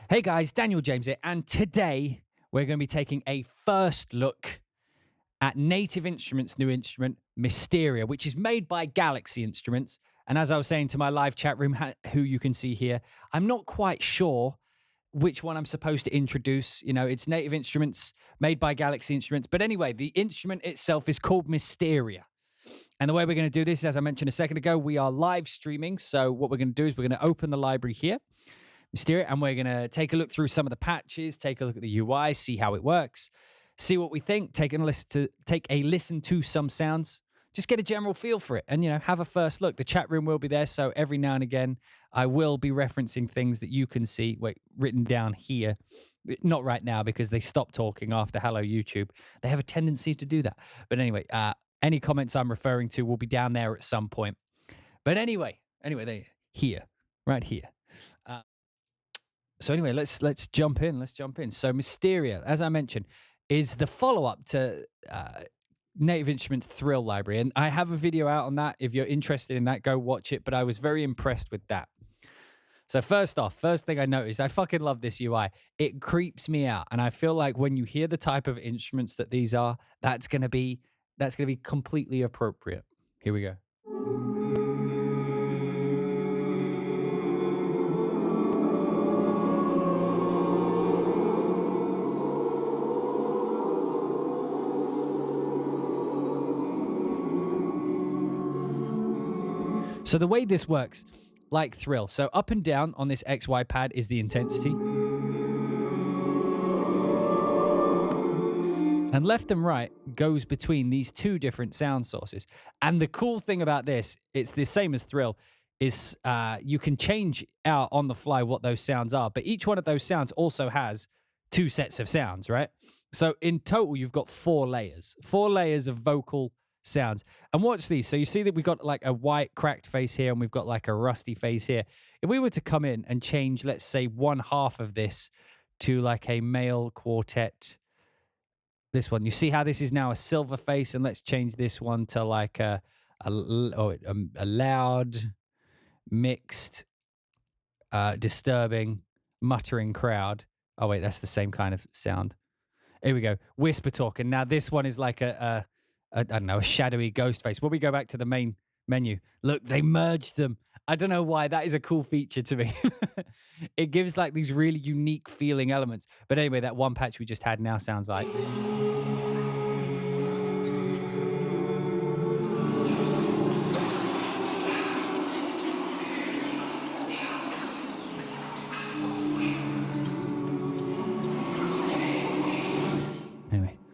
Hey guys, Daniel James here, and today we're going to be taking a first look at Native Instruments' new instrument, Mysteria, which is made by Galaxy Instruments. And as I was saying to my live chat room, who you can see here, I'm not quite sure which one I'm supposed to introduce. You know, it's Native Instruments made by Galaxy Instruments. But anyway, the instrument itself is called Mysteria. And the way we're going to do this, as I mentioned a second ago, we are live streaming. So what we're going to do is we're going to open the library here, Mysteria, and we're going to take a look through some of the patches, take a look at the UI, see how it works, see what we think, take a listen to some sounds, just get a general feel for it, and, you know, have a first look. The chat room will be there, so every now and again, I will be referencing things that you can see written down here. Not right now, because they stopped talking after Hello YouTube. They have a tendency to do that. But anyway, any comments I'm referring to will be down there at some point. But anyway, they here, right here. So anyway, let's jump in. So Mysteria, as I mentioned, is the follow-up to Native Instruments Thrill Library. And I have a video out on that. If you're interested in that, go watch it. But I was very impressed with that. So first thing I noticed, I fucking love this UI. It creeps me out. And I feel like when you hear the type of instruments that these are, that's gonna be completely appropriate. Here we go. So the way this works, like Thrill, so up and down on this XY pad is the intensity. And left and right goes between these two different sound sources. And the cool thing about this, it's the same as Thrill, is you can change out on the fly what those sounds are. But each one of those sounds also has two sets of sounds, right? So in total, you've got 4 layers of vocal sounds. And watch these. So you see that we've got like a white cracked face here, and we've got like a rusty face here. If we were to come in and change, let's say, one half of this to like a male quartet, this one, you see how this is now a silver face, and let's change this one to like a loud, mixed, disturbing, muttering crowd. Oh wait, that's the same kind of sound. Here we go, whisper talk. And now this one is like I don't know, a shadowy ghost face. When we go back to the main menu, look, they merged them. I don't know why. That is a cool feature to me. It gives like these really unique feeling elements. But anyway, that one patch we just had now sounds like...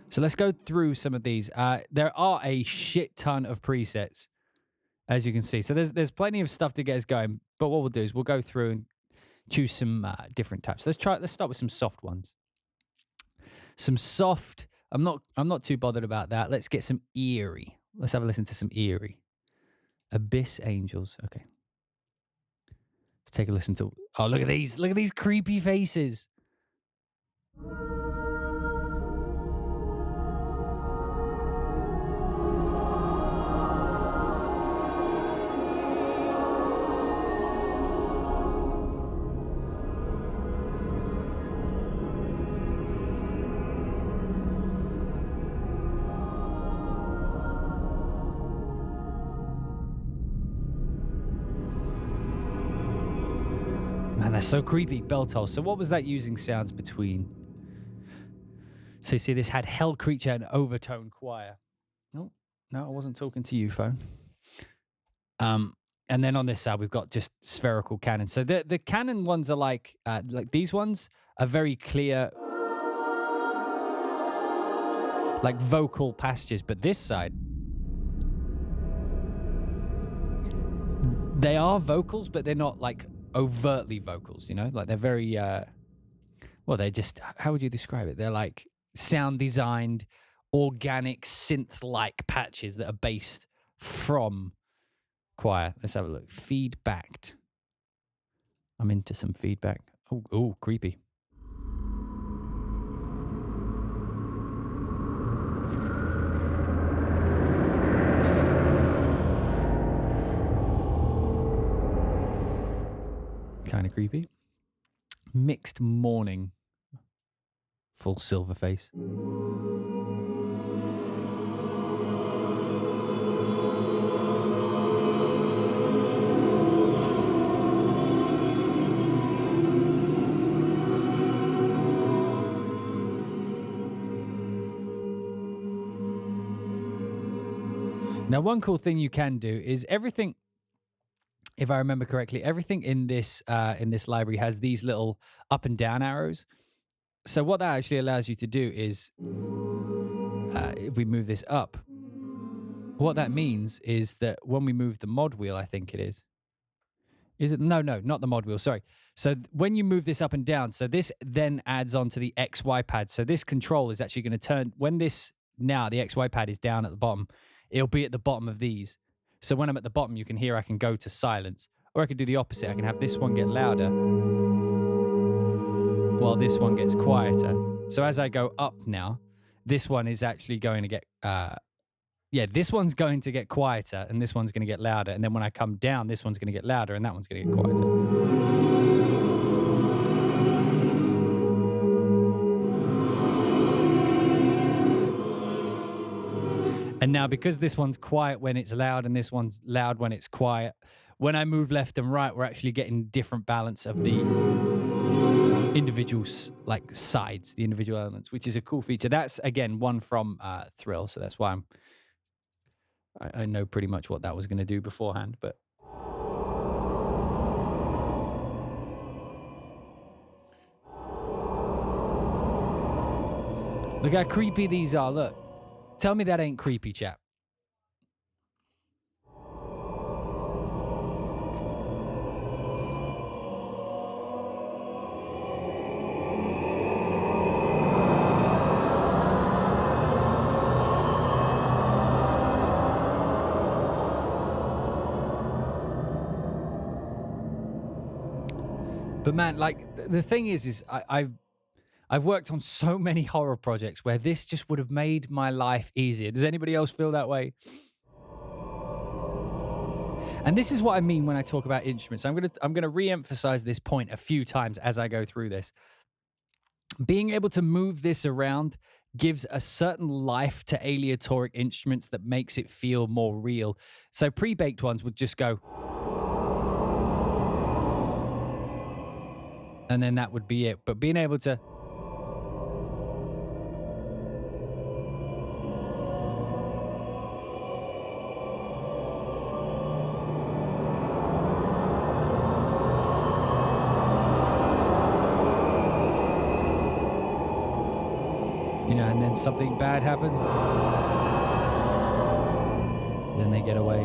So let's go through some of these. There are a shit ton of presets, as you can see. So there's plenty of stuff to get us going. But what we'll do is we'll go through and choose some different types. Let's start with some soft ones. Some soft. I'm not too bothered about that. Let's get some eerie. Let's have a listen to some eerie. Abyss Angels. Okay. Let's take a listen to. Oh, look at these! Look at these creepy faces. Man, that's so creepy. Bell toll. So what was that using sounds between? So you see this had Hell Creature and Overtone Choir. No, I wasn't talking to you, phone. And then on this side, we've got just spherical canon. So the canon ones are like these ones are very clear, like vocal passages. But this side, they are vocals, but they're not like overtly vocals, you know, like they're very they're just, how would you describe it? They're like sound designed, organic, synth-like patches that are based from choir. Let's have a look. Feedbacked. I'm into some feedback. Oh, creepy. Kind of creepy. Mixed morning. Full silver face. Now, one cool thing you can do is everything, if I remember correctly, everything in this library has these little up and down arrows. So what that actually allows you to do is, if we move this up, what that means is that when we move the mod wheel, I think it is it? No, not the mod wheel, sorry. So when you move this up and down, so this then adds on to the XY pad. So this control is actually going to turn, when this, now the XY pad is down at the bottom, it'll be at the bottom of these. So when I'm at the bottom, you can hear I can go to silence. Or I can do the opposite. I can have this one get louder while this one gets quieter. So as I go up now, this one is actually going to get, this one's going to get quieter and this one's going to get louder. And then when I come down, this one's going to get louder and that one's going to get quieter. And now because this one's quiet when it's loud and this one's loud when it's quiet, when I move left and right, we're actually getting different balance of the individual sides, the individual elements, which is a cool feature. That's, again, one from Thrill. So that's why I know pretty much what that was going to do beforehand, but look how creepy these are. Look, tell me that ain't creepy, chap. But man, like the thing is I've worked on so many horror projects where this just would have made my life easier. Does anybody else feel that way? And this is what I mean when I talk about instruments. I'm gonna re-emphasize this point a few times as I go through this. Being able to move this around gives a certain life to aleatoric instruments that makes it feel more real. So pre-baked ones would just go, and then that would be it. But being able to and then something bad happens, then they get away.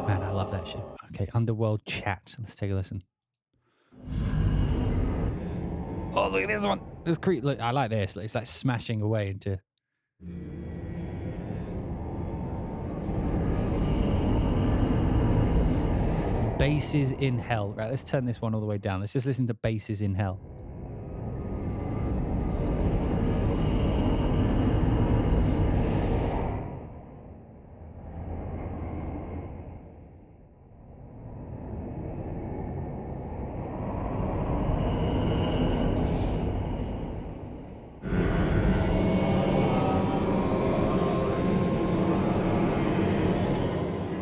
Man, I love that shit. Okay, Underworld Chat. Let's take a listen. Oh, look at this one. This look, I like this. It's like smashing away into. Basses in Hell. Right, let's turn this one all the way down. Let's just listen to Basses in Hell.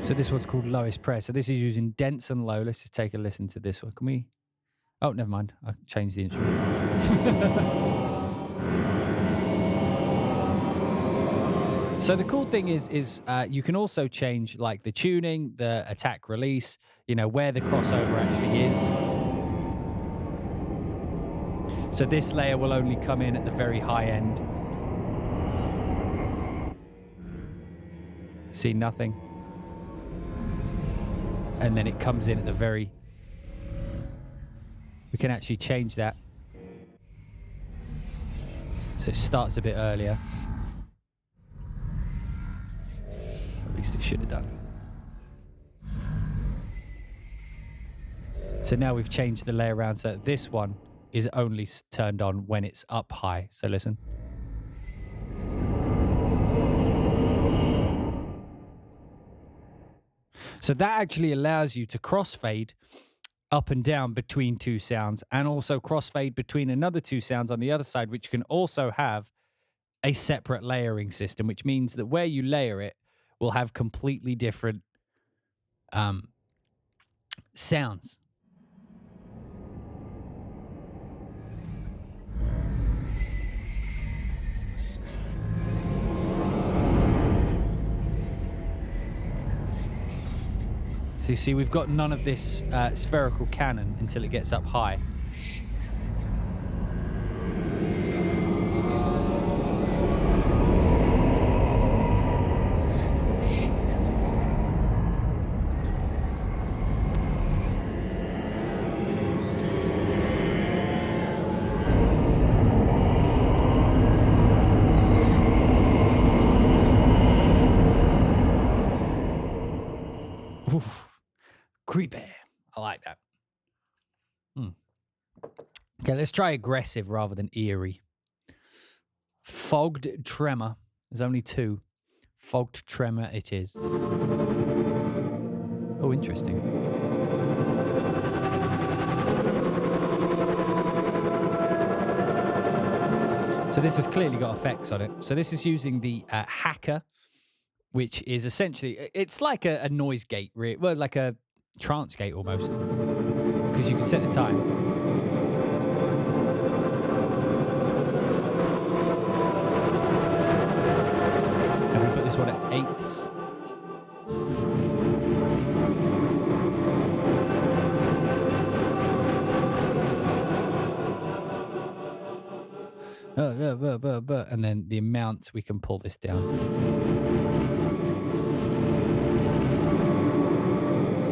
So this one's called Lowest Prayer. So this is using dense and low. Let's just take a listen to this one. Can we? Oh, never mind. I changed the instrument. So the cool thing is you can also change like the tuning, the attack release, where the crossover actually is. So this layer will only come in at the very high end. See nothing. And then it comes in at the very... We can actually change that. So it starts a bit earlier. At least it should have done. So now we've changed the layer around so that this one is only turned on when it's up high. So listen. So that actually allows you to crossfade up and down between two sounds, and also crossfade between another two sounds on the other side, which can also have a separate layering system, which means that where you layer it will have completely different sounds. So you see, we've got none of this spherical canon until it gets up high. Oof. Creepy. I like that. Okay, let's try aggressive rather than eerie. Fogged tremor. There's only two. Fogged tremor it is. Oh, interesting. So this has clearly got effects on it. So this is using the hacker, which is essentially, it's like a noise gate, well, like a trance gate almost, because you can set the time. And we put this one at eighths. And then the amount we can pull this down.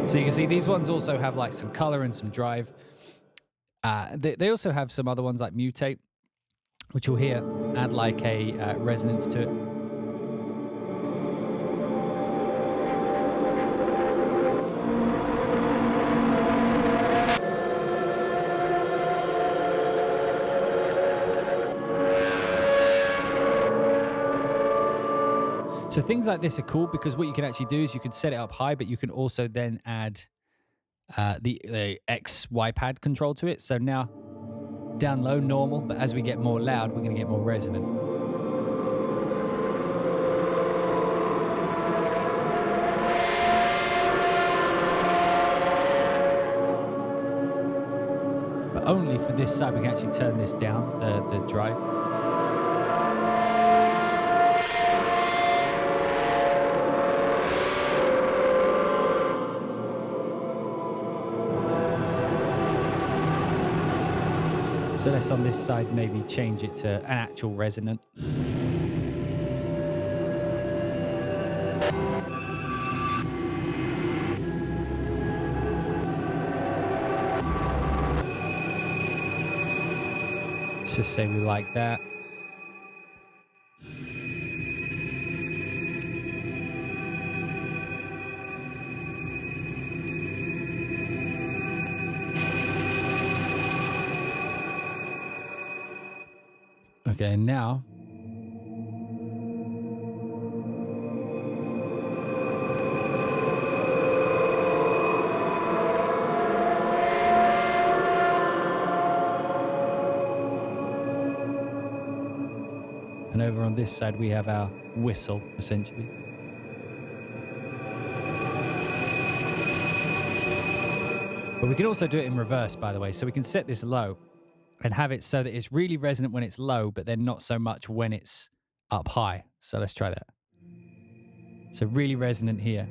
So you can see these ones also have like some color and some drive. They also have some other ones like mutate, which you'll hear add like a resonance to it. So things like this are cool because what you can actually do is you can set it up high, but you can also then add the XY pad control to it. So now down low, normal, but as we get more loud, we're going to get more resonant. But only for this side, we can actually turn this down, the drive. So let's on this side maybe change it to an actual resonant. Let's just say we like that. Okay, now and over on this side we have our whistle, essentially. But we can also do it in reverse, by the way, so we can set this low and have it so that it's really resonant when it's low, but then not so much when it's up high. So let's try that. So really resonant here.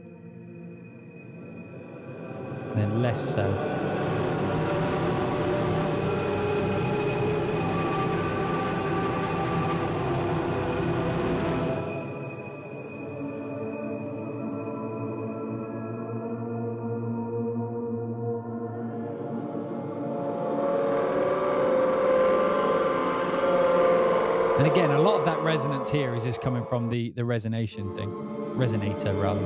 And then less so. And again, a lot of that resonance here is just coming from the resonation thing. Resonator, rather.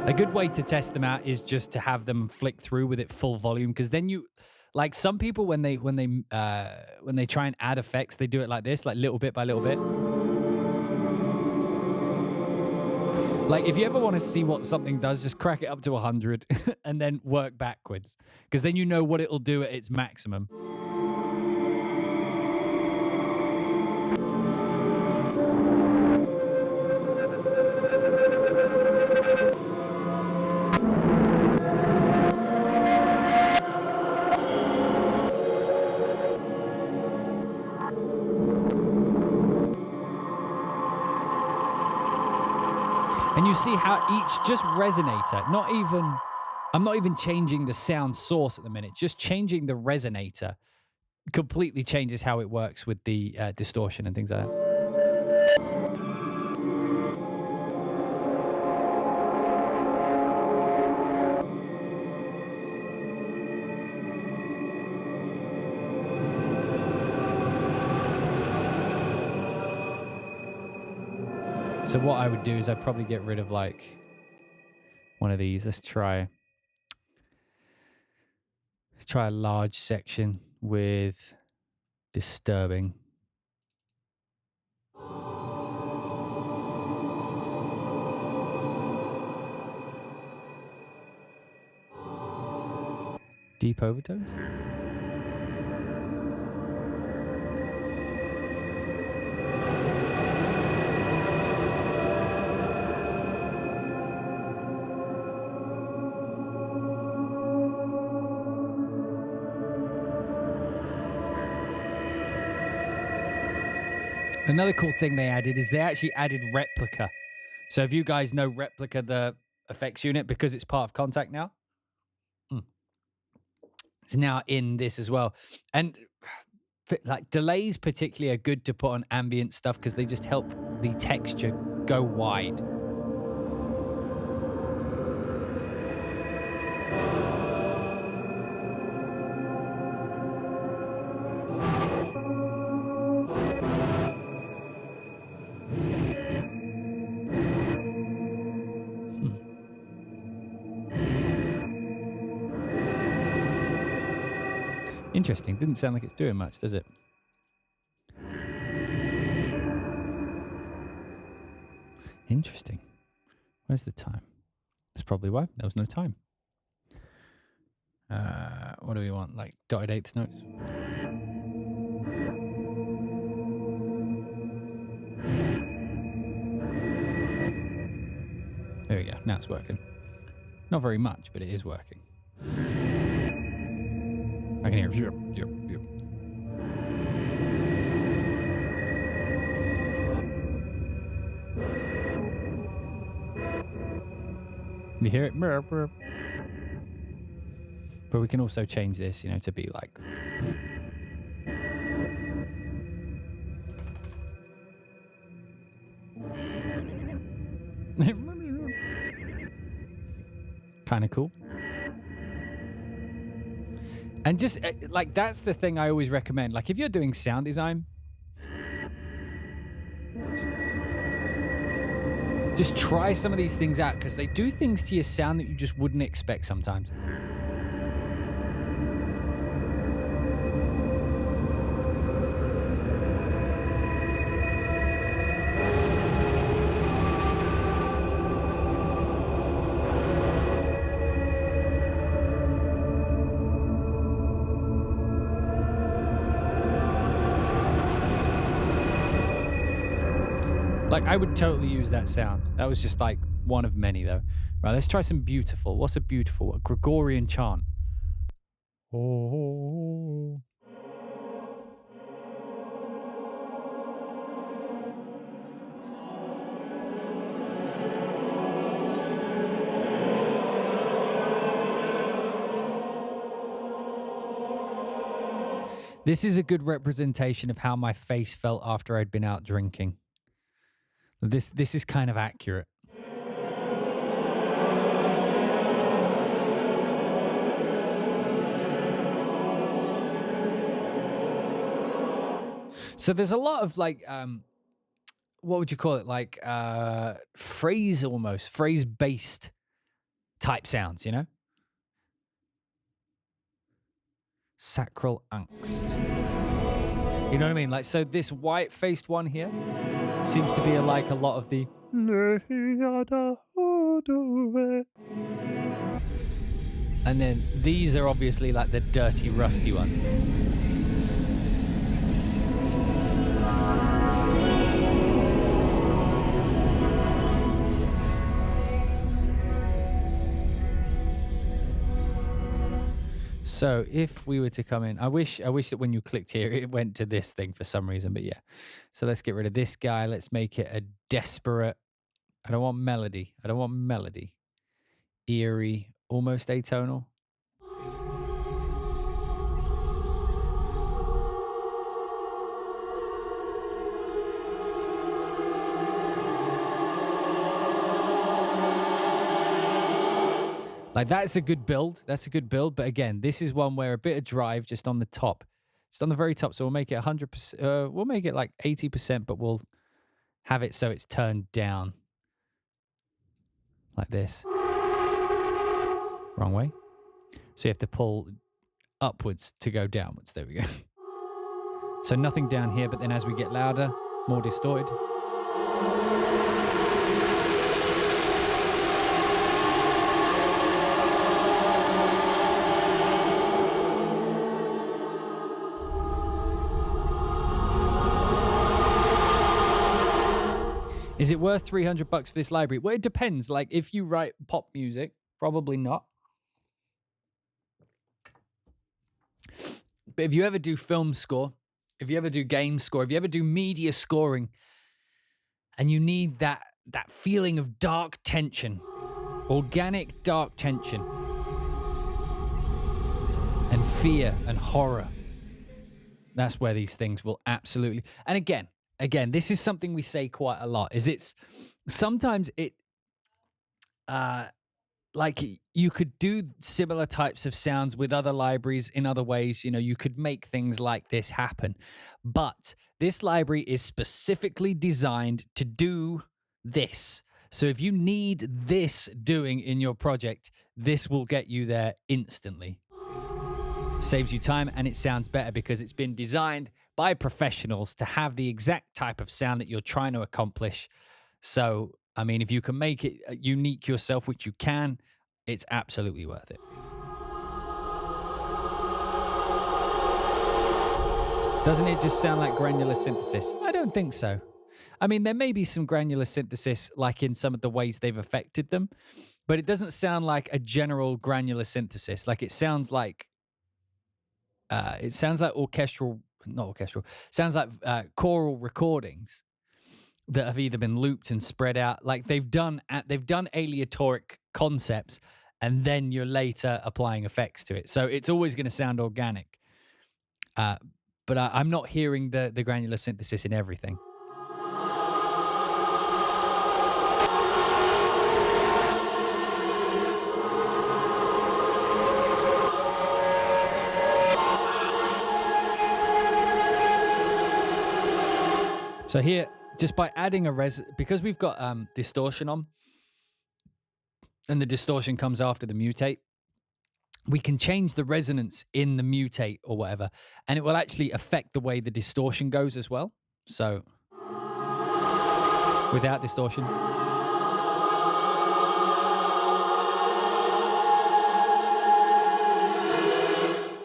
A good way to test them out is just to have them flick through with it full volume, because then you, Like some people when they try and add effects, they do it like this, like little bit by little bit. Like if you ever want to see what something does, just crack it up to 100 and then work backwards, because then you know what it'll do at its maximum. And you see how each just resonator, I'm not even changing the sound source at the minute, just changing the resonator completely changes how it works with the distortion and things like that. So what I would do is I'd probably get rid of like one of these. Let's try a large section with disturbing. Deep overtones. Another cool thing they added is they actually added replica. So if you guys know replica, the effects unit, because it's part of Contact now, it's now in this as well. And like delays particularly are good to put on ambient stuff because they just help the texture go wide. Interesting. Didn't sound like it's doing much, does it? Interesting. Where's the time? That's probably why. There was no time. What do we want? Like dotted eighths notes? There we go. Now it's working. Not very much, but it is working. I can hear it. You hear it? But we can also change this, to be like... kind of cool. And just, like, that's the thing I always recommend. Like, if you're doing sound design... just try some of these things out, because they do things to your sound that you just wouldn't expect sometimes. Like, I would totally use that sound. That was just like one of many, though. Right, let's try some beautiful. What's a beautiful? A Gregorian chant. Oh. This is a good representation of how my face felt after I'd been out drinking. This is kind of accurate. So there's a lot of like, what would you call it? Like phrase-based type sounds, Sacral angst. You know what I mean? Like, so this white-faced one here seems to be like a lot of the... And then these are obviously like the dirty, rusty ones. So if we were to come in, I wish that when you clicked here, it went to this thing for some reason, but yeah. So let's get rid of this guy. Let's make it a desperate, I don't want melody. I don't want melody. Eerie, almost atonal. Like, that's a good build. That's a good build. But again, this is one where a bit of drive just on the top. Just on the very top. So we'll make it 100%. We'll make it like 80%, but we'll have it so it's turned down. Like this. Wrong way. So you have to pull upwards to go downwards. There we go. So nothing down here, but then as we get louder, more distorted. Is it worth $300 for this library? Well, it depends. Like, if you write pop music, probably not. But if you ever do film score, if you ever do game score, if you ever do media scoring, and you need that feeling of dark tension, organic dark tension, and fear and horror, that's where these things will absolutely... And again, this is something we say quite a lot, is it's sometimes it like you could do similar types of sounds with other libraries in other ways. You know, you could make things like this happen, but this library is specifically designed to do this. So if you need this doing in your project, this will get you there instantly. Saves you time, and it sounds better because it's been designed by professionals to have the exact type of sound that you're trying to accomplish. So, I mean, if you can make it unique yourself, which you can, it's absolutely worth it. Doesn't it just sound like granular synthesis? I don't think so. I mean, there may be some granular synthesis, like in some of the ways they've affected them, but it doesn't sound like a general granular synthesis. Like, it sounds like orchestral, not orchestral, sounds like choral recordings that have either been looped and spread out. Like, they've done aleatoric concepts, and then you're later applying effects to it. So it's always going to sound organic. But I'm not hearing the granular synthesis in everything. So here, just by adding because we've got distortion on, and the distortion comes after the mutate, we can change the resonance in the mutate or whatever, and it will actually affect the way the distortion goes as well. So without distortion.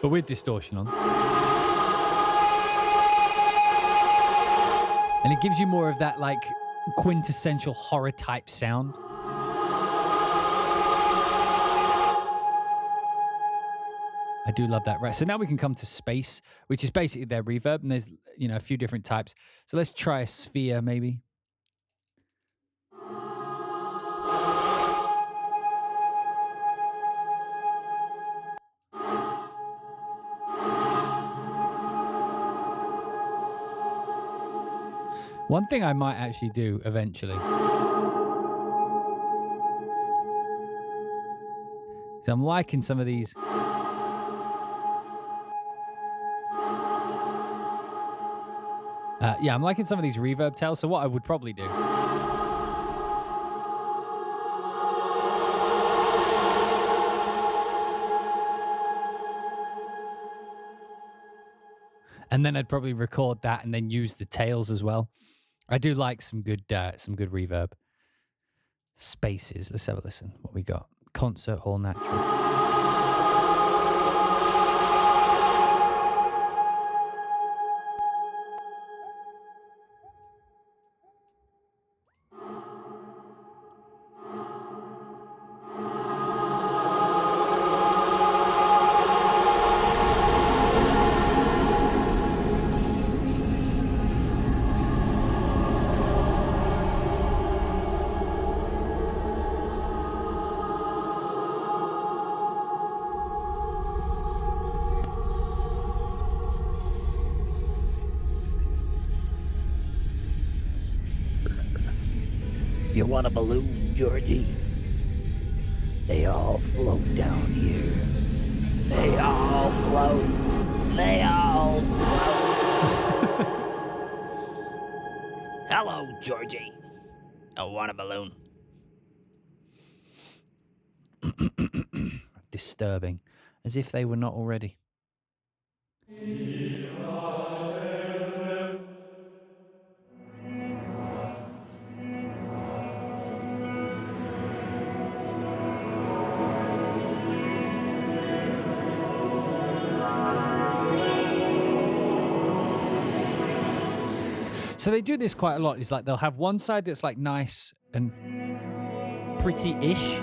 But with distortion on. And it gives you more of that, like, quintessential horror type sound. I do love that. Right, so now we can come to space, which is basically their reverb, and there's, you know, a few different types. So let's try a sphere, maybe. One thing I might actually do eventually is I'm liking some of these. Yeah, I'm liking some of these reverb tails. So what I would probably do And then I'd probably record that and then use the tails as well. I do like some good reverb. Spaces. Let's have a listen. What we got? Concert hall natural. You want a balloon, Georgie? They all float down here. They all float. They all float. Hello, Georgie. I want a balloon. Disturbing. As if they were not already. So they do this quite a lot. It's like they'll have one side that's like nice and pretty-ish.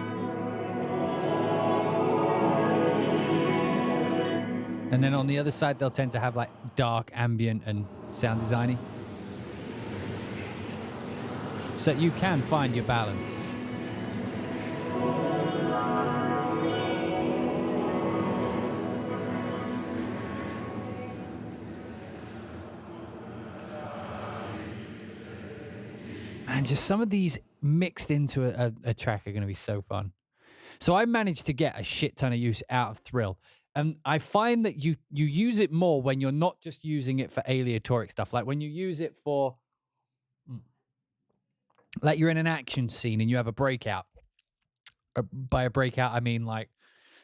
And then on the other side, they'll tend to have like dark, ambient, and sound designy. So you can find your balance. And just some of these mixed into a track are going to be so fun. So I managed to get a shit ton of use out of Thrill. And I find that you use it more when you're not just using it for aleatoric stuff. Like when you use it for, like you're in an action scene and you have a breakout. By a breakout, I mean like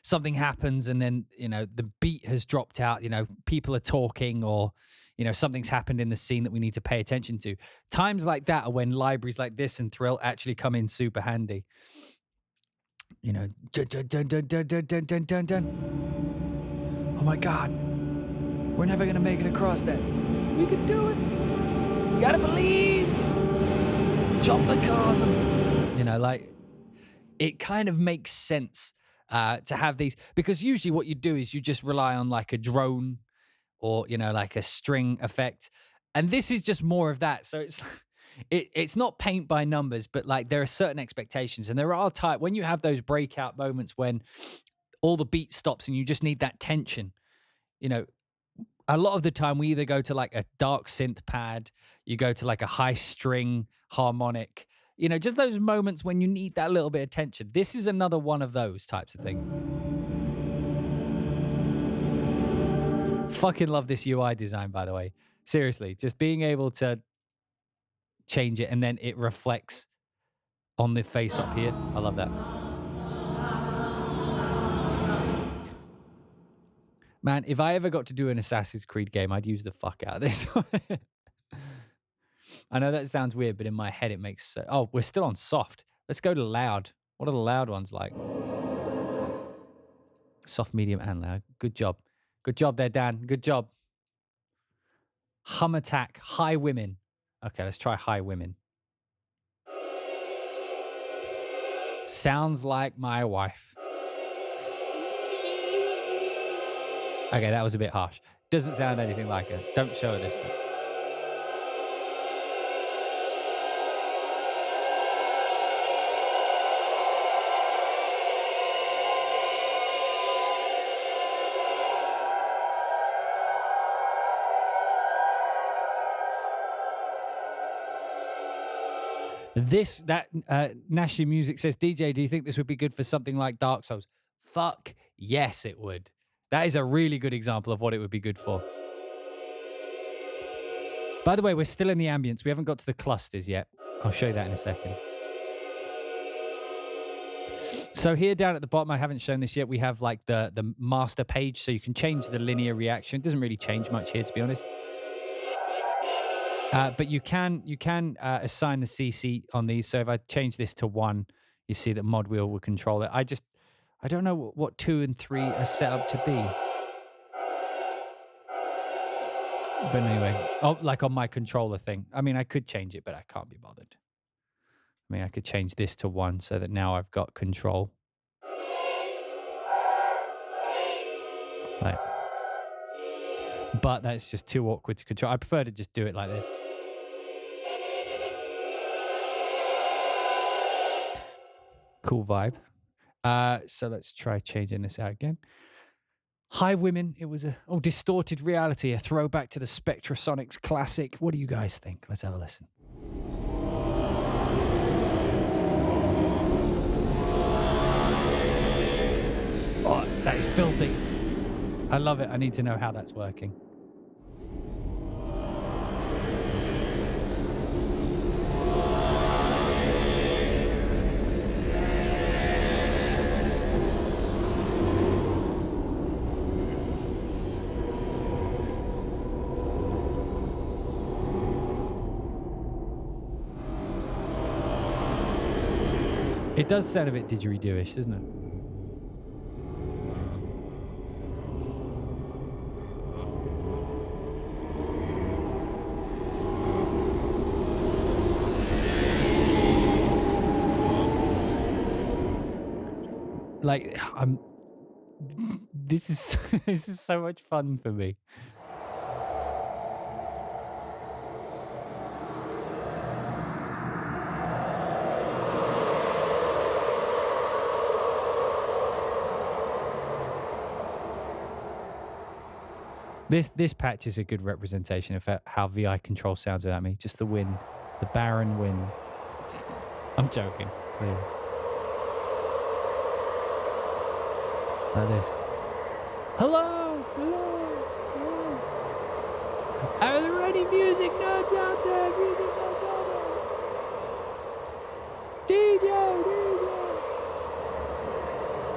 something happens and then, you know, the beat has dropped out, you know, people are talking or, you know, something's happened in the scene that we need to pay attention to. Times like that are when libraries like this and Thrill actually come in super handy. You know, dun, dun, dun, dun, dun, dun, dun, dun, dun, dun. Oh my God, we're never gonna make it across that. We can do it. You gotta believe. Jump the chasm. You know, like it kind of makes sense to have these, because usually what you do is you just rely on like a drone or, you know, like a string effect. And this is just more of that. So it's not paint by numbers, but like there are certain expectations. And there are when you have those breakout moments when all the beat stops and you just need that tension, you know, a lot of the time we either go to like a dark synth pad, you go to like a high string harmonic, you know, just those moments when you need that little bit of tension. This is another one of those types of things. Fucking love this UI design, by the way. Seriously, just being able to change it and then it reflects on the face up here. I love that. Man, if I ever got to do an Assassin's Creed game, I'd use the fuck out of this. I know that sounds weird, but in my head it makes so... Oh, we're still on soft. Let's go to loud. What are the loud ones like? Soft, medium, and loud. Good job. Good job there, Dan. Good job. Hum attack. High women. Okay, let's try high women. Sounds like my wife. Okay, that was a bit harsh. Doesn't sound anything like her. Don't show her this bit. National Music says, DJ, do you think this would be good for something like Dark Souls? Fuck yes, it would. That is a really good example of what it would be good for. By the way, we're still in the ambience. We haven't got to the clusters yet. I'll show you that in a second. So here down at the bottom, I haven't shown this yet. We have like the master page, so you can change the linear reaction. It doesn't really change much here, to be honest. But you can assign the CC on these. So if I change this to 1, you see that mod wheel will control it. I don't know what 2 and 3 are set up to be. But anyway, like on my controller thing. I mean, I could change it, but I can't be bothered. I mean, I could change this to 1 so that now I've got control. Right. But that's just too awkward to control. I prefer to just do it like this. Cool vibe. So let's try changing this out again. Hi, women. It was distorted reality, a throwback to the Spectrasonics classic. What do you guys think? Let's have a listen. Oh, that is filthy. I love it. I need to know how that's working. It does sound a bit didgeridoo-ish, doesn't it? Like, this is this is so much fun for me. This patch is a good representation of how VI control sounds without me. Just the wind, the barren wind. I'm joking, clearly. Like this. Hello, hello, hello. Are there any music notes out there? Music notes out there. DJ.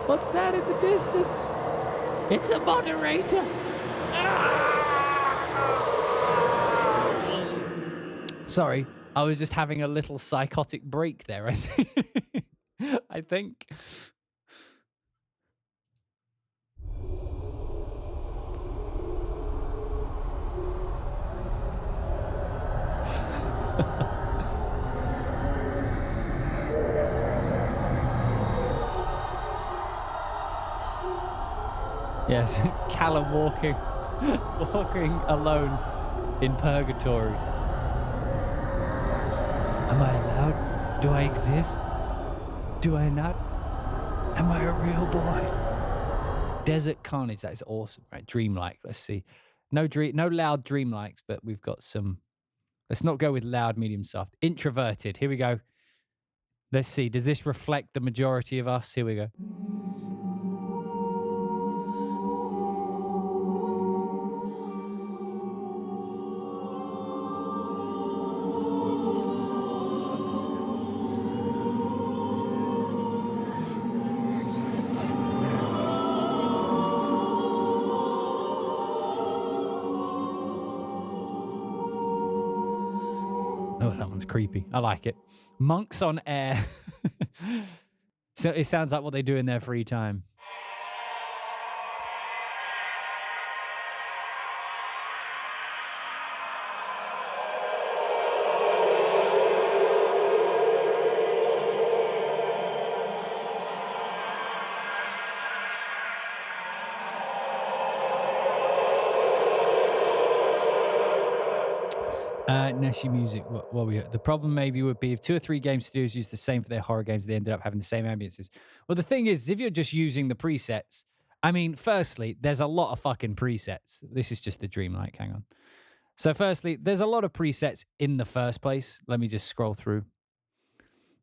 What's that in the distance? It's a moderator. Sorry, I was just having a little psychotic break there, I think. I think. Yes, Callum walking alone in purgatory. Am I allowed? Do I exist? Do I not? Am I a real boy? Desert Carnage, that is awesome, right? Dreamlike, let's see. No loud dreamlikes, but we've got some. Let's not go with loud, medium, soft. Introverted, here we go. Let's see, does this reflect the majority of us? Here we go. Oh, that one's creepy. I like it. Monks on air. So it sounds like what they do in their free time. Nashi Music, what we the problem maybe would be if 2 or 3 game studios use the same for their horror games, they ended up having the same ambiences. Well, the thing is, if you're just using the presets, I mean, firstly, there's a lot of fucking presets. This is just the Dreamlike, hang on. So firstly, there's a lot of presets in the first place. Let me just scroll through.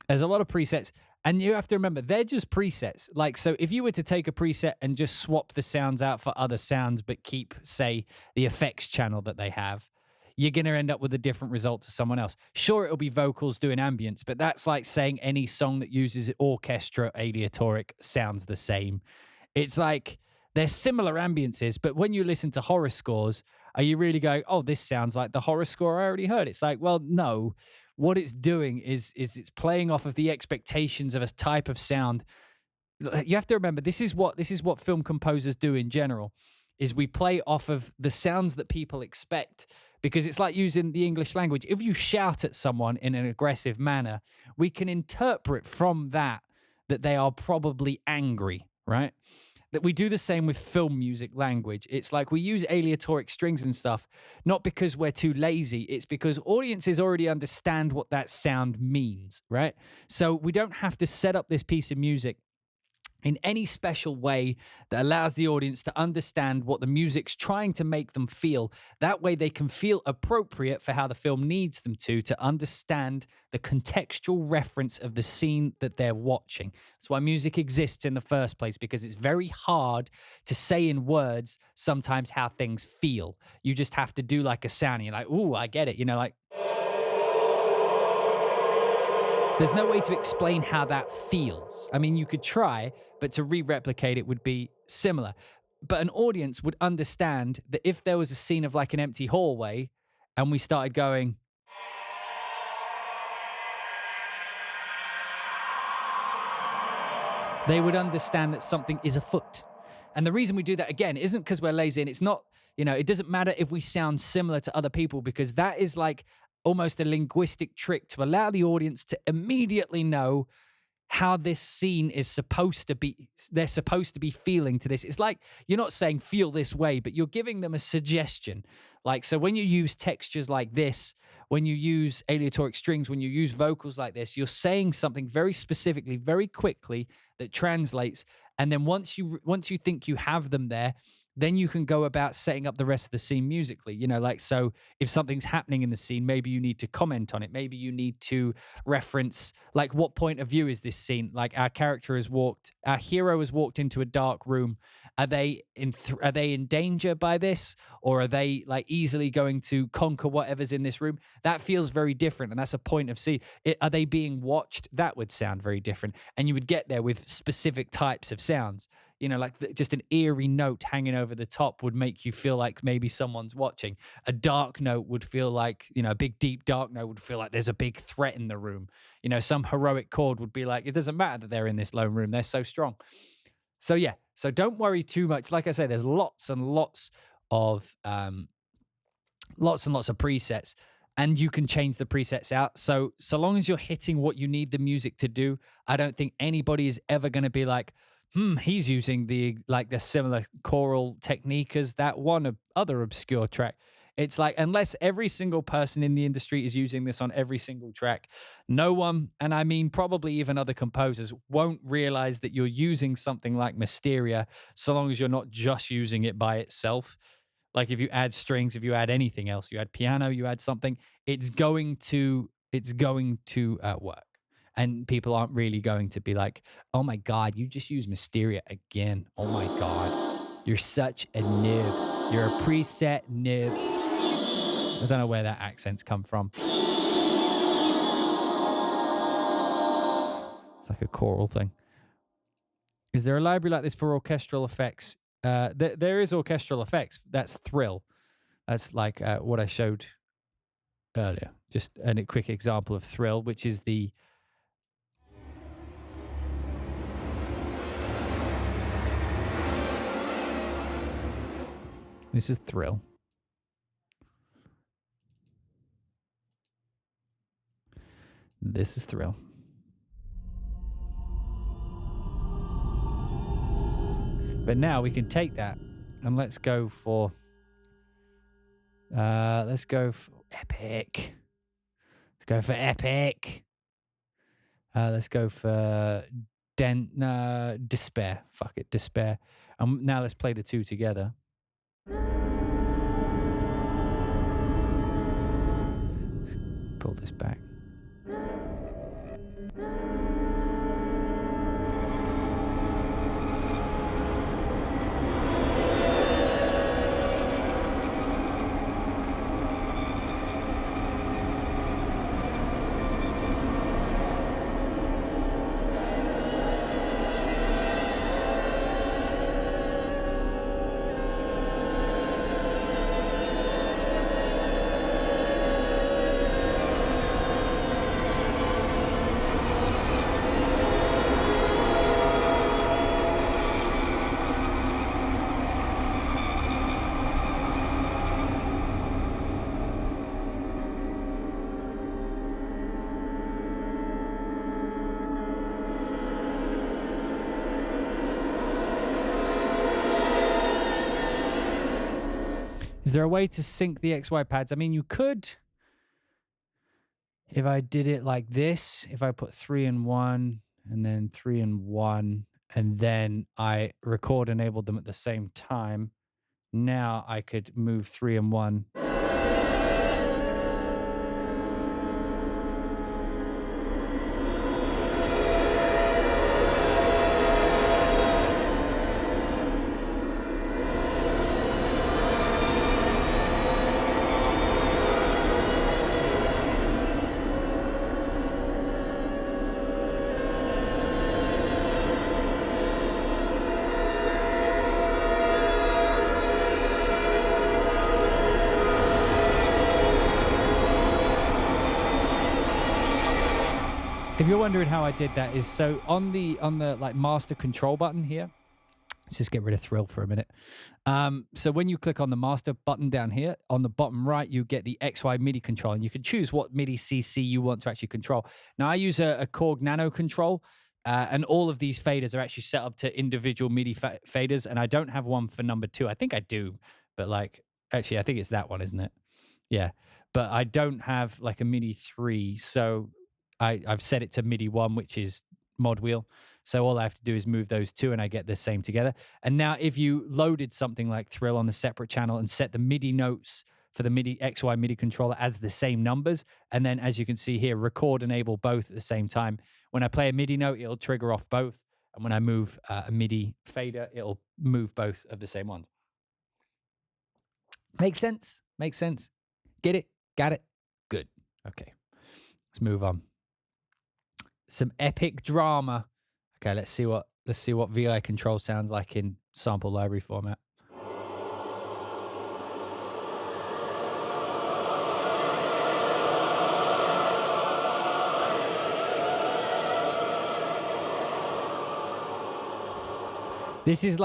There's a lot of presets, and you have to remember, they're just presets. Like, so if you were to take a preset and just swap the sounds out for other sounds, but keep, say, the effects channel that they have, you're going to end up with a different result to someone else. Sure, it'll be vocals doing ambience, but that's like saying any song that uses orchestra aleatoric sounds the same. It's like they're similar ambiences, but when you listen to horror scores, are you really going, oh, this sounds like the horror score I already heard? It's like, well, no. What it's doing is it's playing off of the expectations of a type of sound. You have to remember, this is what film composers do in general, is we play off of the sounds that people expect, because it's like using the English language. If you shout at someone in an aggressive manner, we can interpret from that they are probably angry, right? That we do the same with film music language. It's like we use aleatoric strings and stuff, not because we're too lazy. It's because audiences already understand what that sound means, right? So we don't have to set up this piece of music in any special way that allows the audience to understand what the music's trying to make them feel. That way they can feel appropriate for how the film needs them to understand the contextual reference of the scene that they're watching. That's why music exists in the first place, because it's very hard to say in words sometimes how things feel. You just have to do like a sound. And you're like, ooh, I get it. You know, like, there's no way to explain how that feels. I mean, you could try, but to re-replicate it would be similar. But an audience would understand that if there was a scene of like an empty hallway and we started going, they would understand that something is afoot. And the reason we do that, again, isn't because we're lazy, and it's not, you know, it doesn't matter if we sound similar to other people, because that is like almost a linguistic trick to allow the audience to immediately know how this scene is supposed to be, they're supposed to be feeling to this. It's like you're not saying feel this way, but you're giving them a suggestion. Like, so when you use textures like this, when you use aleatoric strings, when you use vocals like this, you're saying something very specifically, very quickly that translates. And then once you think you have them there, then you can go about setting up the rest of the scene musically. You know, like, so if something's happening in the scene, maybe you need to comment on it. Maybe you need to reference, like, what point of view is this scene? Like, our hero has walked into a dark room. Are they in danger by this? Or are they like easily going to conquer whatever's in this room? That feels very different. And that's a point of scene. Are they being watched? That would sound very different. And you would get there with specific types of sounds. You know, like just an eerie note hanging over the top would make you feel like maybe someone's watching. A dark note would feel like, you know, a big, deep dark note would feel like there's a big threat in the room. You know, some heroic chord would be like, it doesn't matter that they're in this lone room. They're so strong. So, yeah. So don't worry too much. Like I say, there's lots and lots of presets, and you can change the presets out. So long as you're hitting what you need the music to do, I don't think anybody is ever going to be like, he's using the similar choral technique as that one other obscure track. It's like, unless every single person in the industry is using this on every single track, no one, and I mean probably even other composers, won't realize that you're using something like Mysteria, so long as you're not just using it by itself. Like, if you add strings, if you add anything else, you add piano, you add something, it's going to work. And people aren't really going to be like, oh my God, you just used Mysteria again. Oh my God, you're such a noob. You're a preset noob. I don't know where that accent's come from. It's like a choral thing. Is there a library like this for orchestral effects? There is orchestral effects. That's Thrill. That's like what I showed earlier. Just a quick example of Thrill, which is the... This is Thrill. This is Thrill. But now we can take that and let's go for epic. Let's go for epic. Let's go for despair. Fuck it, despair. And now let's play the two together. Let's pull this back. Is there a way to sync the XY pads? I mean, you could, if I did it like this, if I put 3 and 1 and then 3 and 1, and then I record enabled them at the same time, now I could move 3 and 1. If you're wondering how I did that, is so on the like master control button here. Let's just get rid of Thrill for a minute. So when you click on the master button down here, on the bottom right, you get the XY MIDI control, and you can choose what MIDI CC you want to actually control. Now I use a Korg Nano control, and all of these faders are actually set up to individual MIDI faders, and I don't have one for number 2. I think I do, but like actually I think it's that one, isn't it? Yeah, but I don't have like a MIDI 3, so I've set it to MIDI 1, which is mod wheel. So all I have to do is move those two and I get the same together. And now if you loaded something like Thrill on the separate channel and set the MIDI notes for the MIDI XY MIDI controller as the same numbers, and then as you can see here, record enable both at the same time. When I play a MIDI note, it'll trigger off both. And when I move a MIDI fader, it'll move both of the same ones. Makes sense? Makes sense. Get it? Got it? Good. Okay. Let's move on. Some epic drama. Okay, let's see what VI control sounds like in sample library format. This is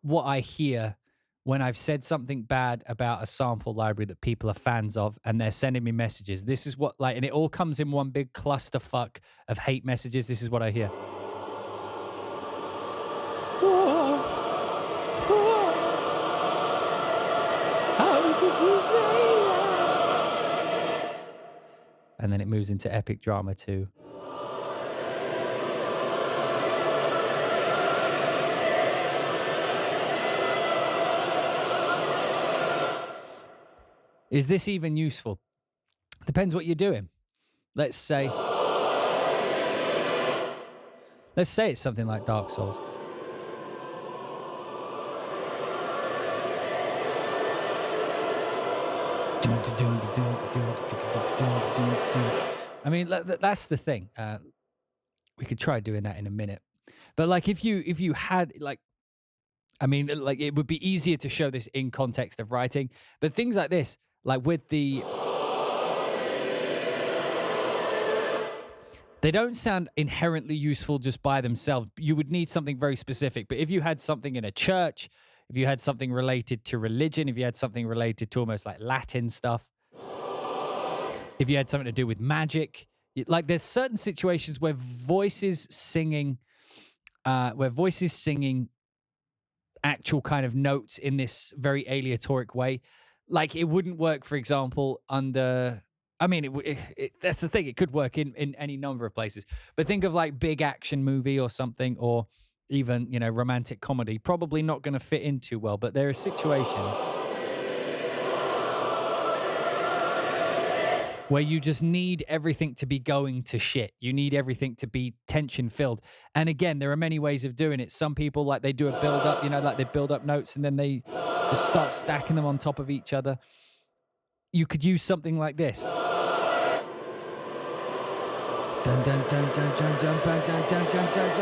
what I hear when I've said something bad about a sample library that people are fans of, and they're sending me messages. This is what, like, and it all comes in one big clusterfuck of hate messages. This is what I hear. How could you say that? And then it moves into epic drama too. Is this even useful? Depends what you're doing. Let's say it's something like Dark Souls. I mean, that's the thing. We could try doing that in a minute. But like if you had like, I mean, like it would be easier to show this in context of writing, but things like this, like with the, they don't sound inherently useful just by themselves. You would need something very specific. But if you had something in a church, if you had something related to religion, if you had something related to almost like Latin stuff, if you had something to do with magic, like there's certain situations where voices singing actual kind of notes in this very aleatoric way, like it wouldn't work, for example, under, I mean, that's the thing, it could work in any number of places, but think of like big action movie or something, or even, you know, romantic comedy, probably not going to fit in too well, but there are situations where you just need everything to be going to shit. You need everything to be tension filled. And again, there are many ways of doing it. Some people, like, they do a build up, you know, like they build up notes and then they just start stacking them on top of each other. You could use something like this. Dun dun dun dun dun dun dun dun dun dun dun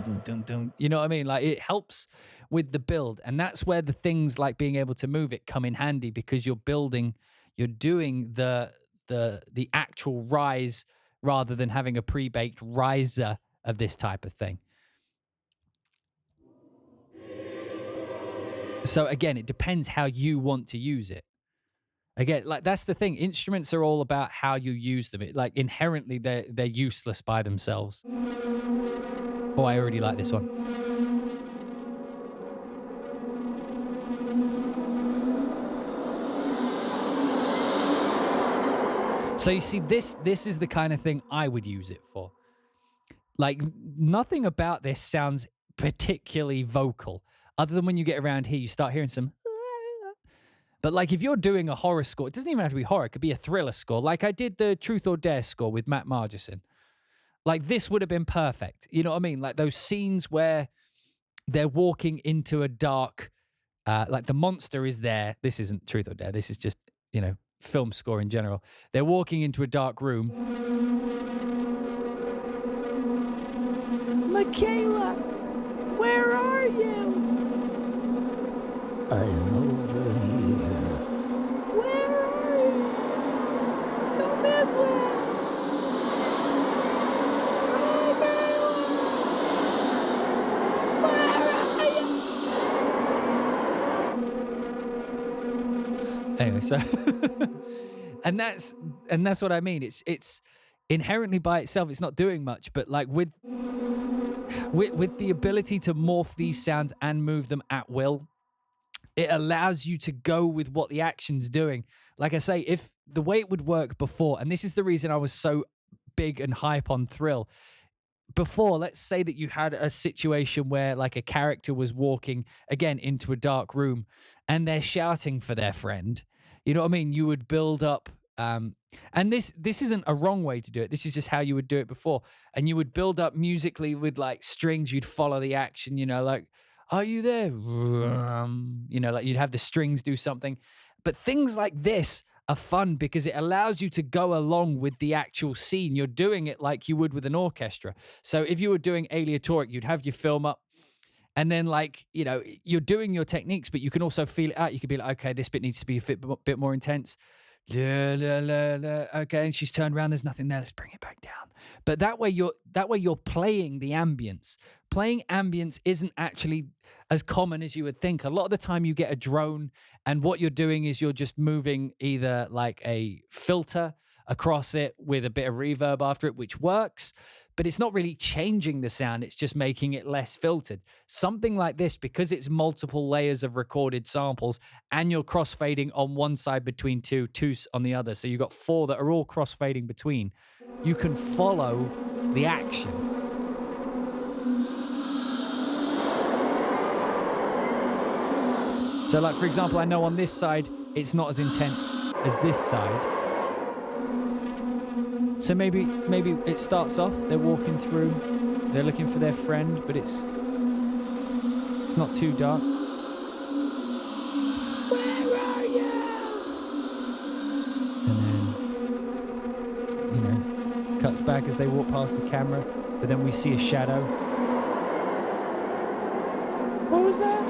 dun dun dun. You know what I mean? Like, it helps with the build, and that's where the things like being able to move it come in handy, because you're doing the actual rise rather than having a pre-baked riser of this type of thing. So again, it depends how you want to use it. Again, like that's the thing. Instruments are all about how you use them. Like inherently, they're useless by themselves. Oh, I already like this one. So you see, this is the kind of thing I would use it for. Like, nothing about this sounds particularly vocal, other than when you get around here, you start hearing some. But like, if you're doing a horror score, it doesn't even have to be horror. It could be a thriller score. Like I did the Truth or Dare score with Matt Margison. Like, this would have been perfect. You know what I mean? Like those scenes where they're walking into a dark, like the monster is there. This isn't Truth or Dare. This is just, film score in general. They're walking into a dark room. Michaela, where are you? I'm over here. Where are you? Come this way. Anyway, so and that's what I mean. It's inherently by itself, it's not doing much, but like with the ability to morph these sounds and move them at will, it allows you to go with what the action's doing. Like I say, if the way it would work before, and this is the reason I was so big and hype on Thrill. Before, let's say that you had a situation where like a character was walking again into a dark room and they're shouting for their friend. You know what I mean? You would build up, and this isn't a wrong way to do it. This is just how you would do it before. And you would build up musically with like strings. You'd follow the action, like, are you there? Like you'd have the strings do something. But things like this are fun because it allows you to go along with the actual scene. You're doing it like you would with an orchestra. So if you were doing aleatoric, you'd have your film up, and then like, you're doing your techniques, but you can also feel it out. You could be like, okay, this bit needs to be a bit more intense. Okay, and she's turned around, there's nothing there, let's bring it back down. But that way you're playing the ambience. Playing ambience isn't actually as common as you would think. A lot of the time you get a drone, and what you're doing is you're just moving either like a filter across it with a bit of reverb after it, which works, but it's not really changing the sound. It's just making it less filtered. Something like this, because it's multiple layers of recorded samples and you're crossfading on one side between two on the other. So you've got 4 that are all crossfading between. You can follow the action. So like, for example, I know on this side, it's not as intense as this side. So maybe it starts off, they're walking through, they're looking for their friend, but it's not too dark. Where are you? And then, cuts back as they walk past the camera, but then we see a shadow. What was that?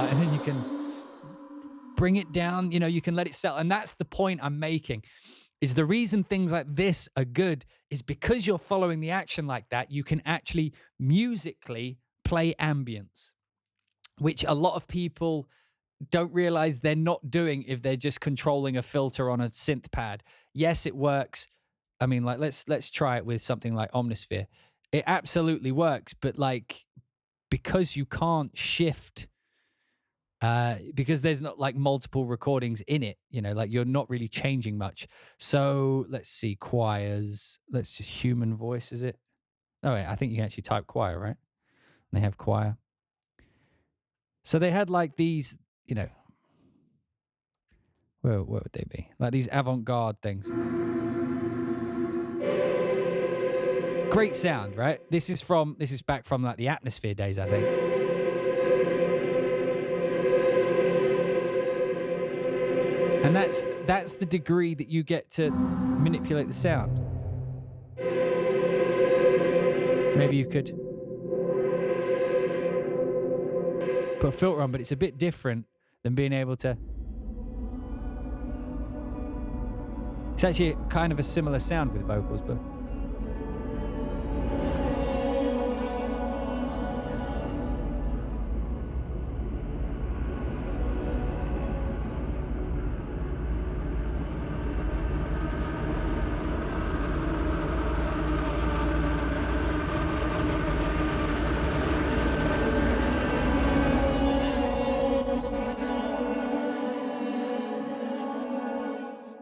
And then you can bring it down, you can let it settle. And that's the point I'm making, is the reason things like this are good is because you're following the action like that, you can actually musically play ambience, which a lot of people don't realize they're not doing if they're just controlling a filter on a synth pad. Yes, it works. I mean, like, let's try it with something like Omnisphere. It absolutely works, but like, because you can't shift, because there's not like multiple recordings in it, like you're not really changing much. So let's see, choirs. Let's just human voice, is it? Oh, wait, I think you can actually type choir, right? They have choir. So they had like these, where would they be? Like these avant-garde things. Great sound, right? This is back from like the Atmosphere days, I think. And that's the degree that you get to manipulate the sound. Maybe you could put a filter on, but it's a bit different than being able to. It's actually kind of a similar sound with vocals, but.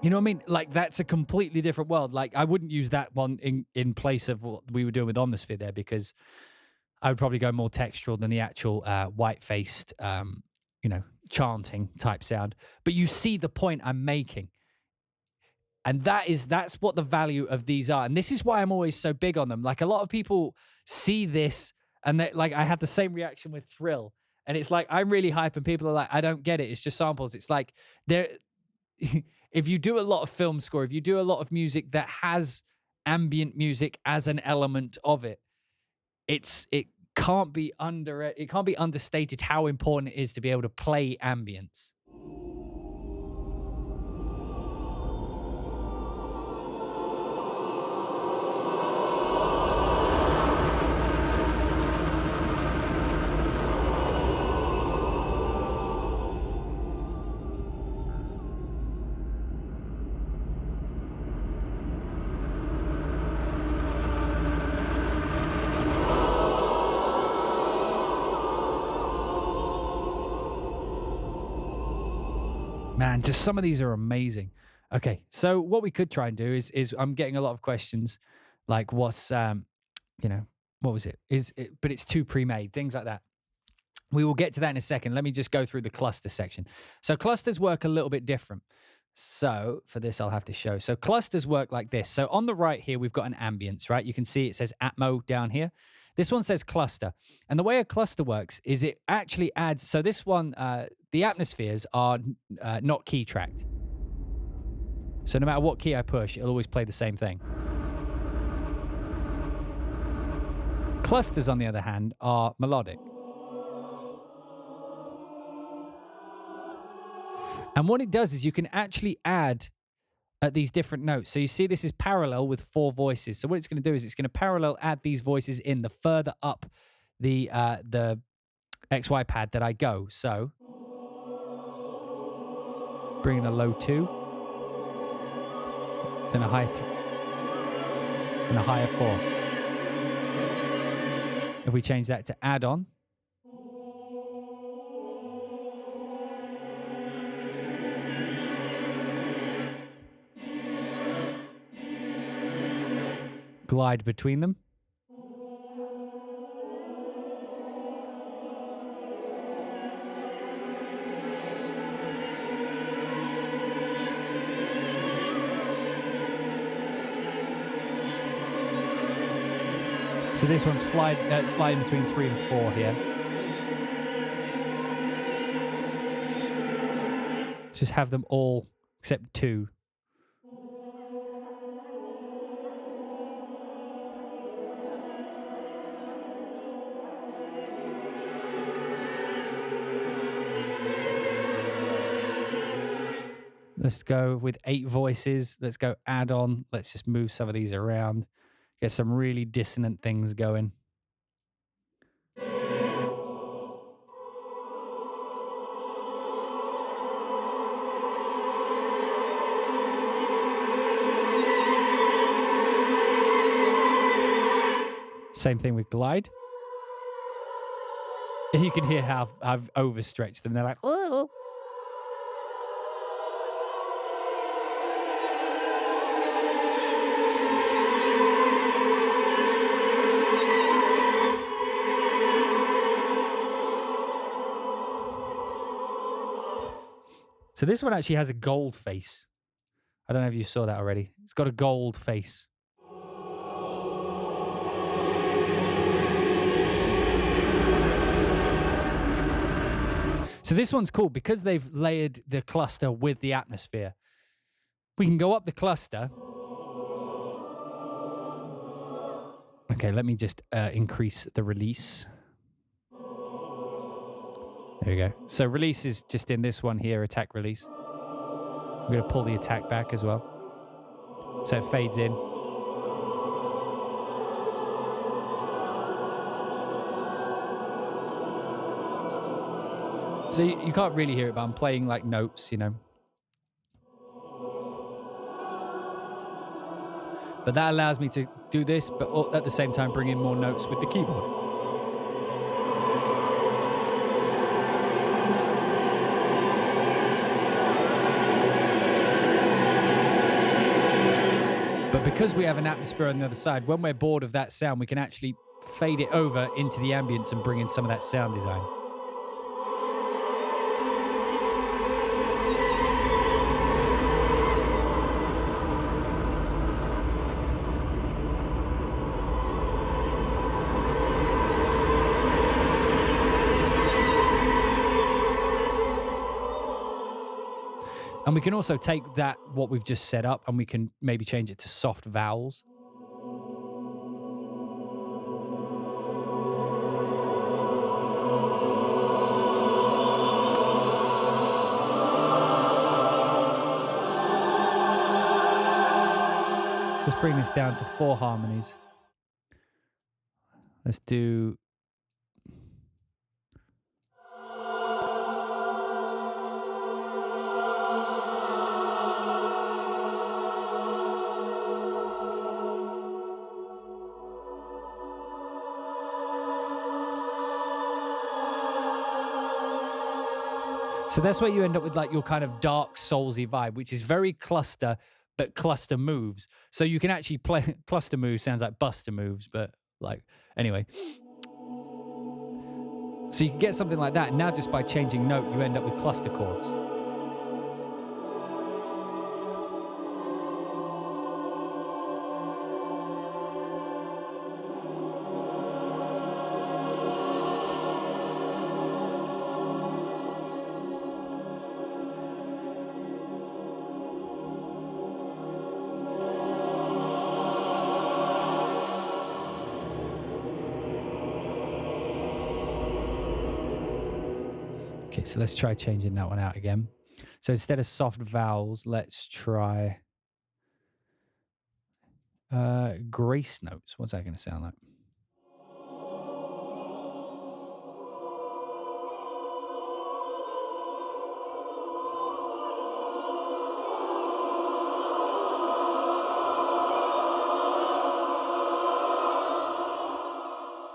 You know what I mean? Like, that's a completely different world. Like, I wouldn't use that one in place of what we were doing with Omnisphere there, because I would probably go more textural than the actual white-faced, chanting type sound. But you see the point I'm making. And that's what the value of these are. And this is why I'm always so big on them. Like, a lot of people see this, and they, like, I had the same reaction with Thrill. And it's like, I'm really hype, and people are like, I don't get it. It's just samples. It's like, there. If you do a lot of film score, if you do a lot of music that has ambient music as an element of it, it can't be understated how important it is to be able to play ambience. Man, just some of these are amazing. Okay, so what we could try and do is I'm getting a lot of questions like, what's what was it? But it's too pre-made, things like that. We will get to that in a second. Let me just go through the cluster section. So clusters work a little bit different. So for this, I'll have to show. So clusters work like this. So on the right here, we've got an ambience, right? You can see it says Atmo down here. This one says cluster. And the way a cluster works is it actually adds, so this one, the atmospheres are not key tracked. So no matter what key I push, it'll always play the same thing. Clusters, on the other hand, are melodic. And what it does is you can actually add at these different notes. So you see this is parallel with 4 voices. So what it's going to do is it's going to parallel add these voices in the further up the XY pad that I go. So bring in a low 2, then a high 3, and a higher 4. If we change that to add on, glide between them. So this one's sliding between 3 and 4 here. Let's just have them all except 2. Let's go with 8 voices. Let's go add on. Let's just move some of these around. Get some really dissonant things going. Same thing with glide. And you can hear how I've overstretched them. They're like, oh. So this one actually has a gold face. I don't know if you saw that already. It's got a gold face. So this one's cool because they've layered the cluster with the atmosphere. We can go up the cluster. Okay, let me just increase the release. There we go. So release is just in this one here, attack release. I'm going to pull the attack back as well. So it fades in. So you can't really hear it, but I'm playing like notes, you know. But that allows me to do this, but at the same time bring in more notes with the keyboard. because we have an atmosphere on the other side, when we're bored of that sound, we can actually fade it over into the ambience and bring in some of that sound design. And we can also take that, what we've just set up, and we can maybe change it to soft vowels. So let's bring this down to 4 harmonies. Let's do... So that's where you end up with like your kind of dark soulsy vibe, which is very cluster, but cluster moves. So you can actually play cluster moves, sounds like Buster moves, but like, anyway. So you can get something like that. And now just by changing note, you end up with cluster chords. Okay, so let's try changing that one out again. So instead of soft vowels, let's try grace notes. What's that going to sound like?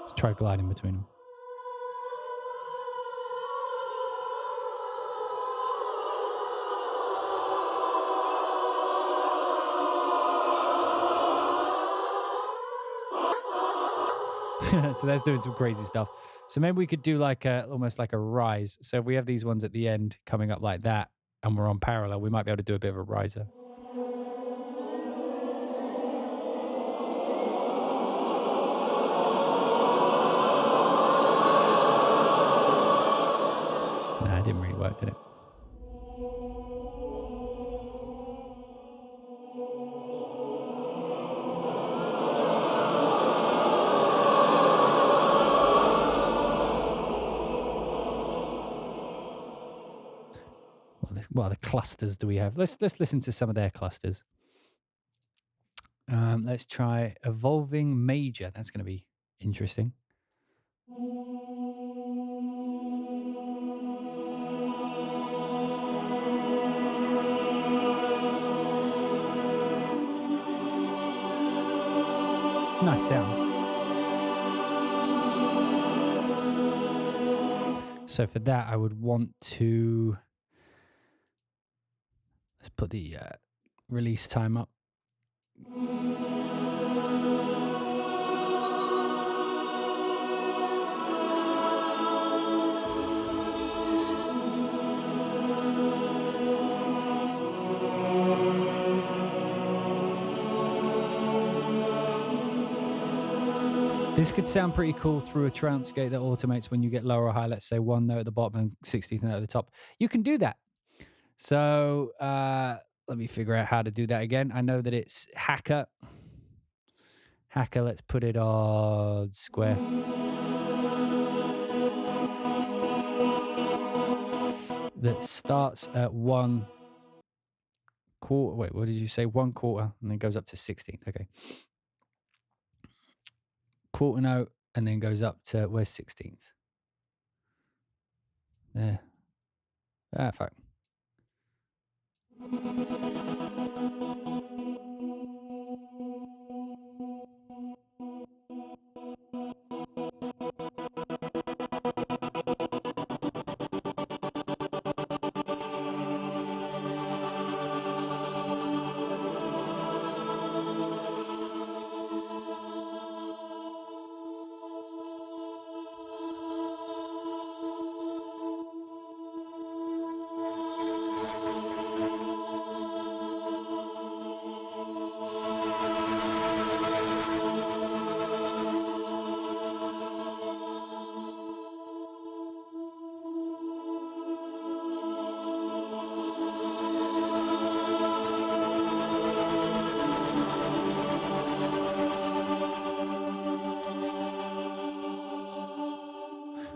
Let's try gliding between them. So that's doing some crazy stuff. So maybe we could do like almost like a rise. So if we have these ones at the end coming up like that and we're on parallel, we might be able to do a bit of a riser. Nah, it didn't really work, did it? What other clusters do we have? Let's listen to some of their clusters. Let's try evolving major. That's going to be interesting. Nice sound. So for that, I would want to... Let's put the release time up. This could sound pretty cool through a trance gate that automates when you get lower or high, let's say 1 note at the bottom and 16th note at the top. You can do that. So let me figure out how to do that again. I know that it's Hacker. Hacker, let's put it on square. That starts at 1 quarter. Wait, what did you say? 1 quarter and then goes up to 16th. Okay. Quarter note and then goes up to, where's 16th? There. Ah, fuck.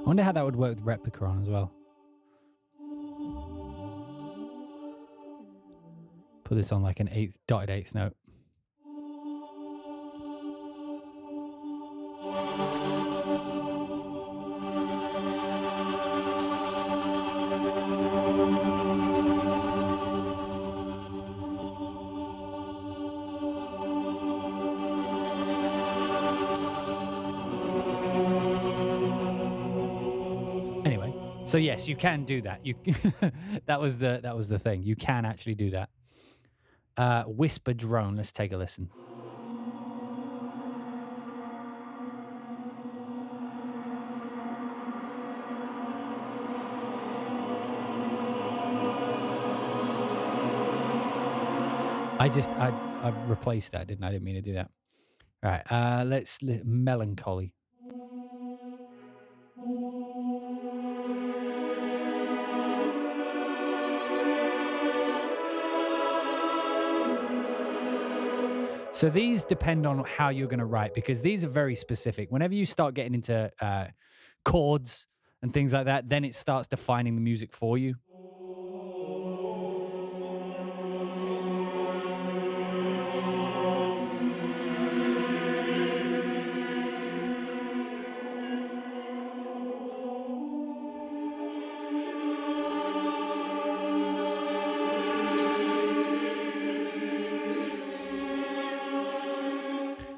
wonder how that would work with replica on as well. Put this on like an dotted eighth note. Anyway, so yes, you can do that. You that was the thing. You can actually do that. Whisper drone. Let's take a listen. I replaced that, didn't I? I didn't mean to do that. All right. Let's melancholy. So these depend on how you're going to write, because these are very specific. Whenever you start getting into chords and things like that, then it starts defining the music for you.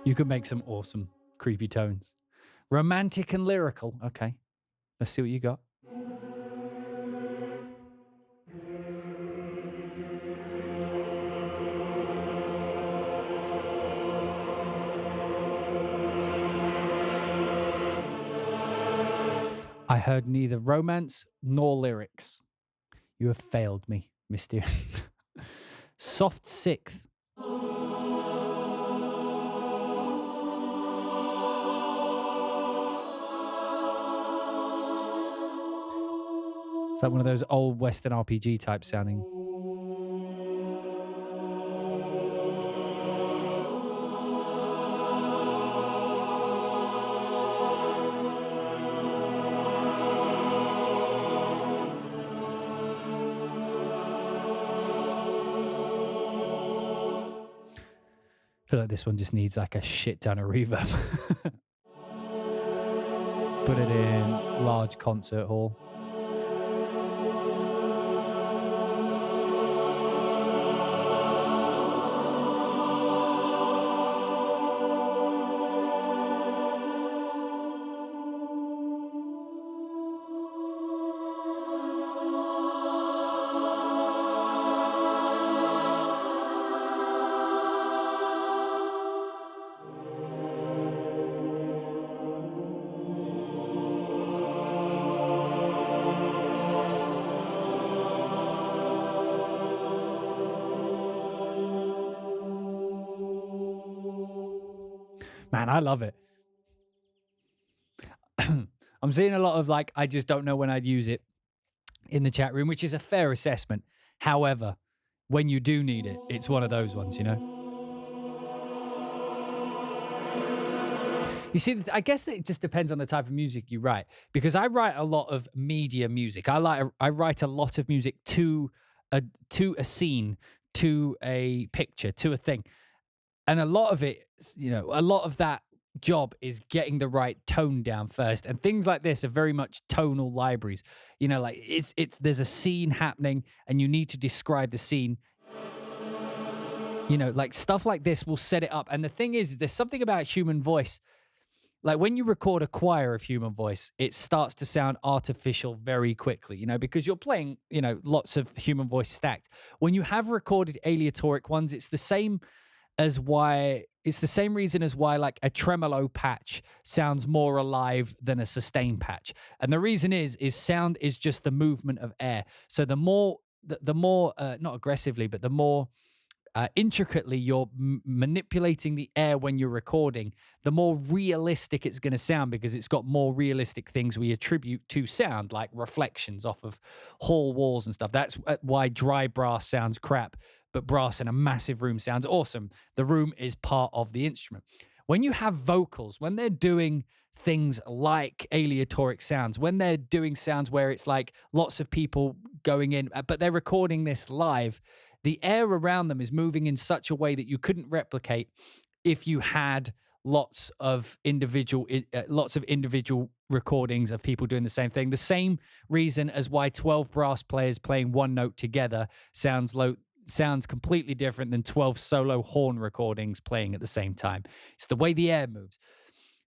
You could make some awesome creepy tones. Romantic and lyrical. Okay. Let's see what you got. I heard neither romance nor lyrics. You have failed me, Mysteria. Soft sixth. It's like one of those old Western RPG type sounding. I feel like this one just needs like a shit ton of reverb. Let's put it in large concert hall. Man, I love it. I'm seeing a lot of like, I just don't know when I'd use it in the chat room, which is a fair assessment. However, when you do need it, it's one of those ones, you know? You see, I guess it just depends on the type of music you write, because I write a lot of media music. I write a lot of music to a scene, to a picture, to a thing. And a lot of it, you know, a lot of that job is getting the right tone down first. And things like this are very much tonal libraries. You know, like it's there's a scene happening and you need to describe the scene. You know, like stuff like this will set it up. And the thing is, there's something about human voice. Like when you record a choir of human voice, it starts to sound artificial very quickly, you know, because you're playing, you know, lots of human voice stacked. When you have recorded aleatoric ones, it's the same reason as why like a tremolo patch sounds more alive than a sustain patch. And the reason is sound is just the movement of air. So the more not aggressively, but the more intricately you're manipulating the air when you're recording, the more realistic it's going to sound, because it's got more realistic things we attribute to sound, like reflections off of hall walls and stuff. That's why dry brass sounds crap, but brass in a massive room sounds awesome. The room is part of the instrument. when you have vocals, when they're doing things like aleatoric sounds, when they're doing sounds where it's like lots of people going in, but they're recording this live, the air around them is moving in such a way that you couldn't replicate if you had lots of individual recordings of people doing the same thing. The same reason as why 12 brass players playing one note together sounds completely different than 12 solo horn recordings playing at the same time. It's the way the air moves.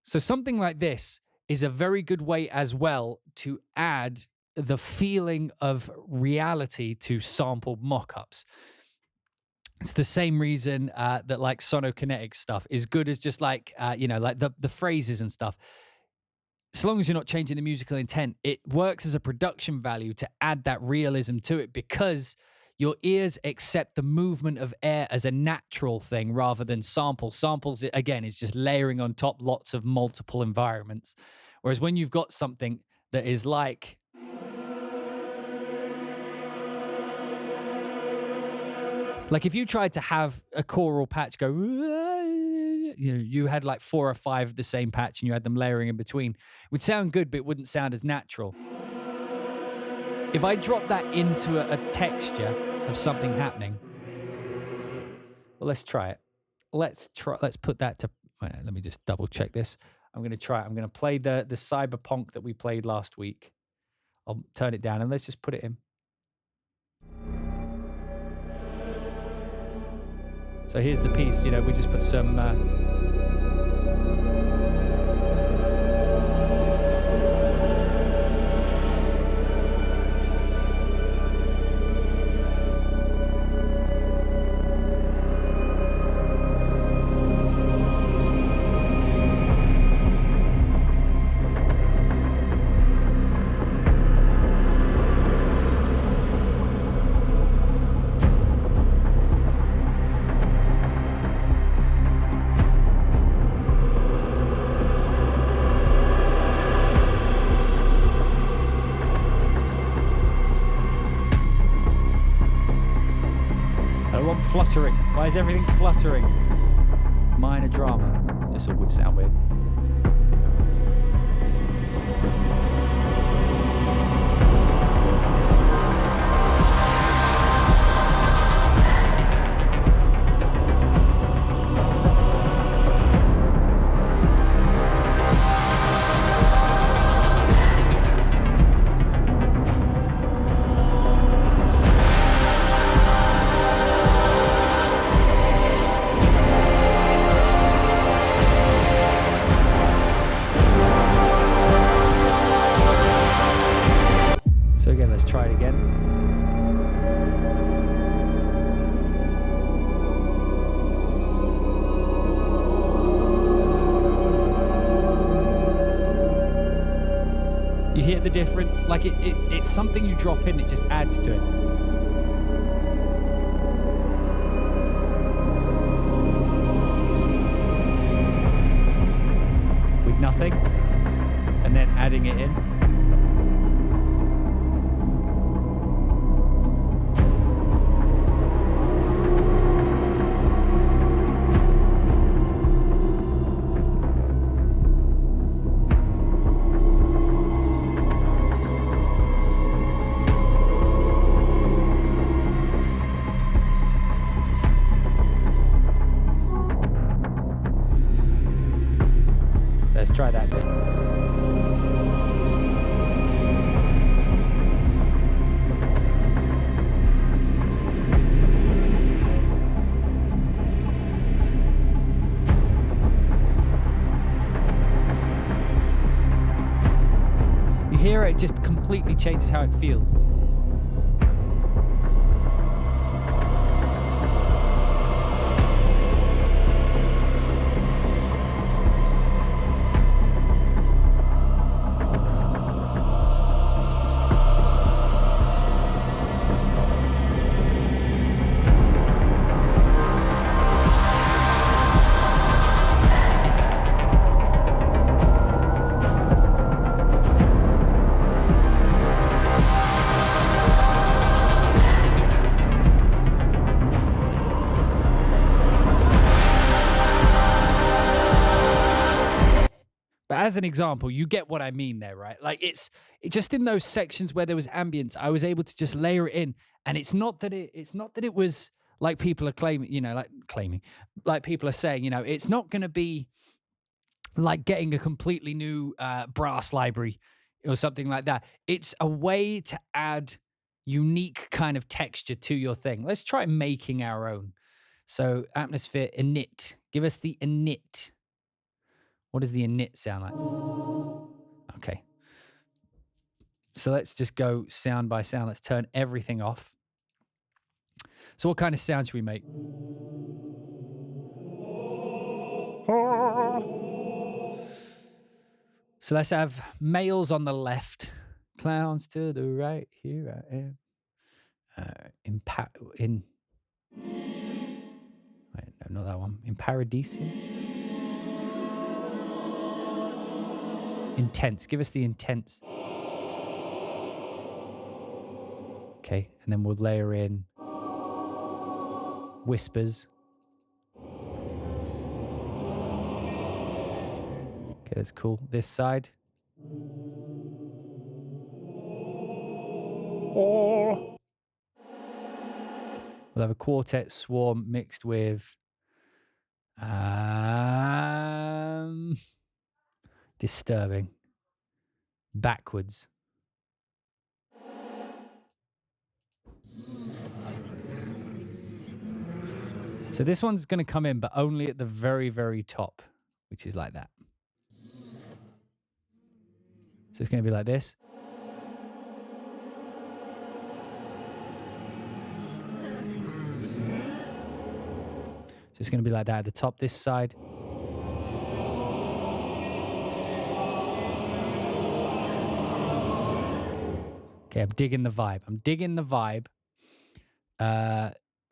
So something like this is a very good way as well to add the feeling of reality to sampled mock-ups. It's the same reason that like sonokinetic stuff is good as just like, like the phrases and stuff. As long as you're not changing the musical intent, it works as a production value to add that realism to it, because your ears accept the movement of air as a natural thing rather than samples. Samples, again, is just layering on top lots of multiple environments. Whereas when you've got something that is like... Like if you tried to have a choral patch go, you had like 4 or 5 of the same patch and you had them layering in between, it would sound good, but it wouldn't sound as natural. If I drop that into a texture of something happening, well, let's try it. Let's put that to, let me just double check this. I'm going to try it. I'm going to play the cyberpunk that we played last week. I'll turn it down and let's just put it in. So here's the piece, we just put some... fluttering. Why is everything fluttering? Minor drama. This all would sound weird. So again, let's try it again. You hear the difference? Like it's something you drop in, it just adds to it. With nothing, and then adding it in. Let's try that bit. You hear it just completely changes how it feels. But as an example, you get what I mean there, right? Like it just in those sections where there was ambience, I was able to just layer it in. And it's not that it was like people are claiming, like people are saying, it's not going to be like getting a completely new brass library or something like that. It's a way to add unique kind of texture to your thing. Let's try making our own. So atmosphere init. Give us the init. What does the init sound like? Okay. So let's just go sound by sound. Let's turn everything off. So what kind of sound should we make? So let's have males on the left, clowns to the right. Here I am. Wait, no, not that one. In Paradisium. Intense. Give us the intense. Okay, and then we'll layer in whispers. Okay, that's cool. This side. We'll have a quartet swarm mixed with disturbing. Backwards. So this one's going to come in, but only at the very, very top, which is like that. So it's going to be like this. So it's going to be like that at the top, this side. Okay, I'm digging the vibe.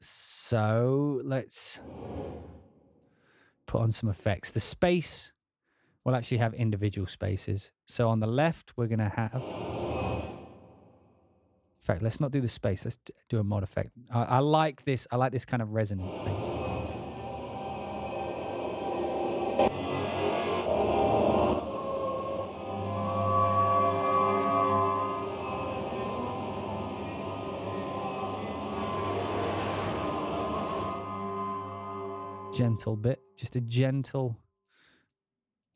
So let's put on some effects. The space will actually have individual spaces. So on the left, we're going to have... In fact, let's not do the space. Let's do a mod effect. I like this. I like this kind of resonance thing. Gentle bit, just a gentle.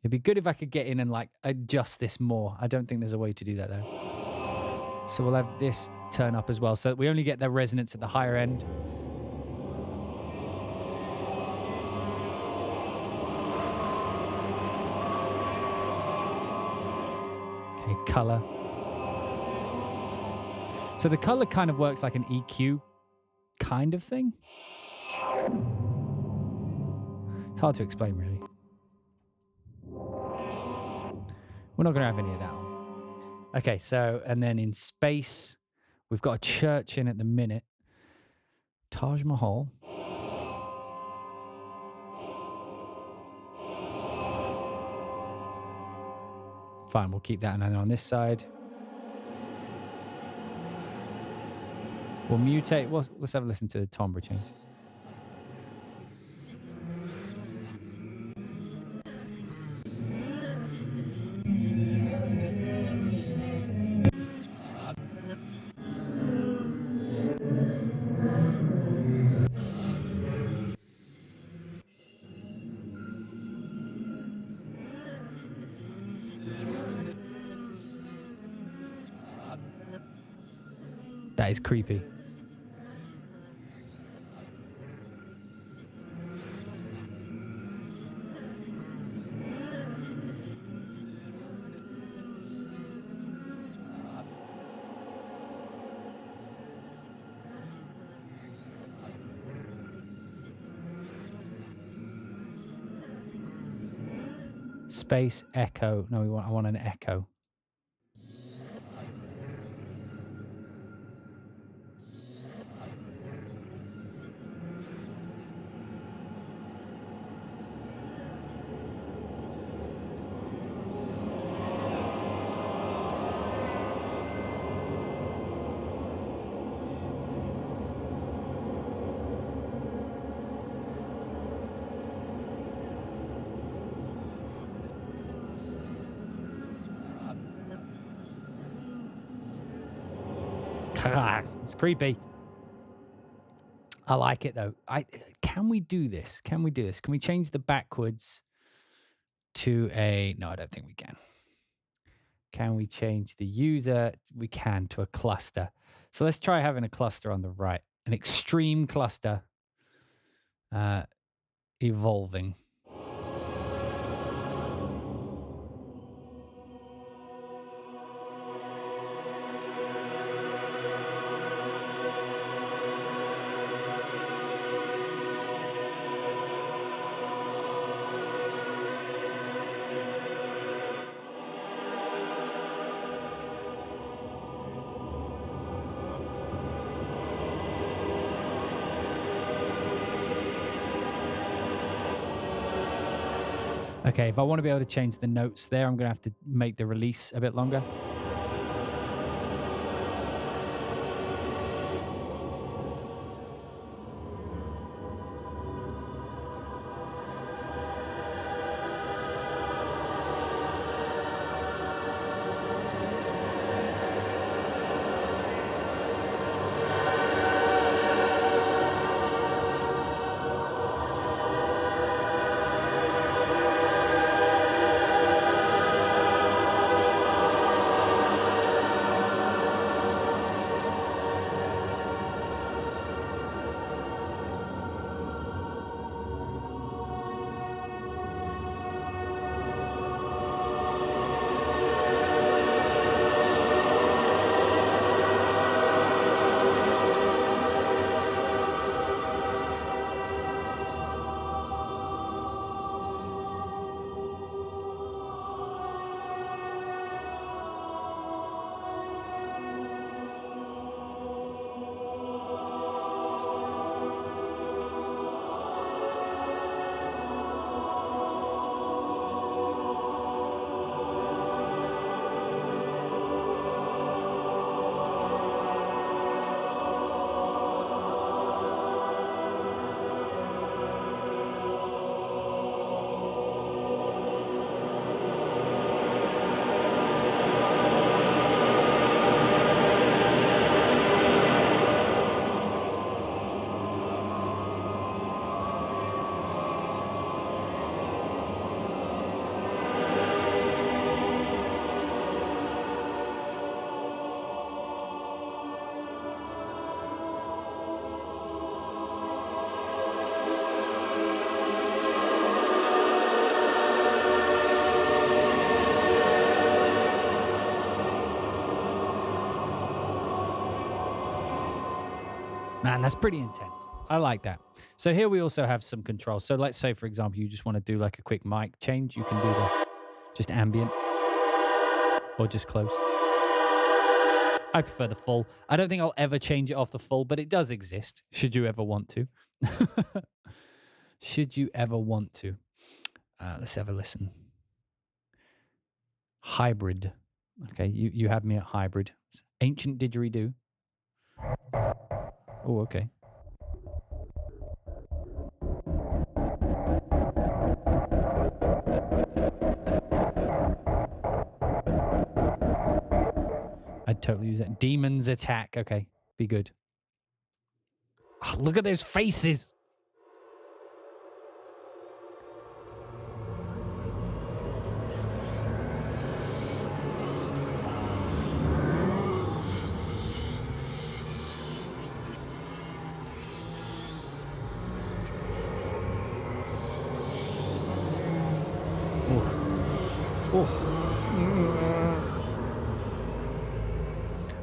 It'd be good if I could get in and like adjust this more. I don't think there's a way to do that though. So we'll have this turn up as well, so we only get the resonance at the higher end. Okay, color. So the color kind of works like an EQ kind of thing. It's hard to explain, really. We're not going to have any of that one. Okay, so, and then in space, we've got a church in at the minute. Taj Mahal. Fine, we'll keep that. And then on this side, we'll mutate. Well, let's have a listen to the timbre change. That is creepy. Space echo. No, I want an echo. It's creepy. I like it though. Can we do this? Can we do this? Can we change the backwards to a... No, I don't think we can. Can we change the user? We can, to a cluster. So let's try having a cluster on the right. An extreme cluster. Evolving. Okay, if I want to be able to change the notes there, I'm going to have to make the release a bit longer. Man, that's pretty intense. I like that. So here we also have some control. So let's say, for example, you just want to do like a quick mic change. You can do the just ambient or just close. I prefer the full. I don't think I'll ever change it off the full, but it does exist. Should you ever want to. Should you ever want to. Let's have a listen. Hybrid. Okay, you have me at hybrid. Ancient didgeridoo. Oh, okay. I'd totally use that. Demon's attack. Okay, be good. Oh, look at those faces.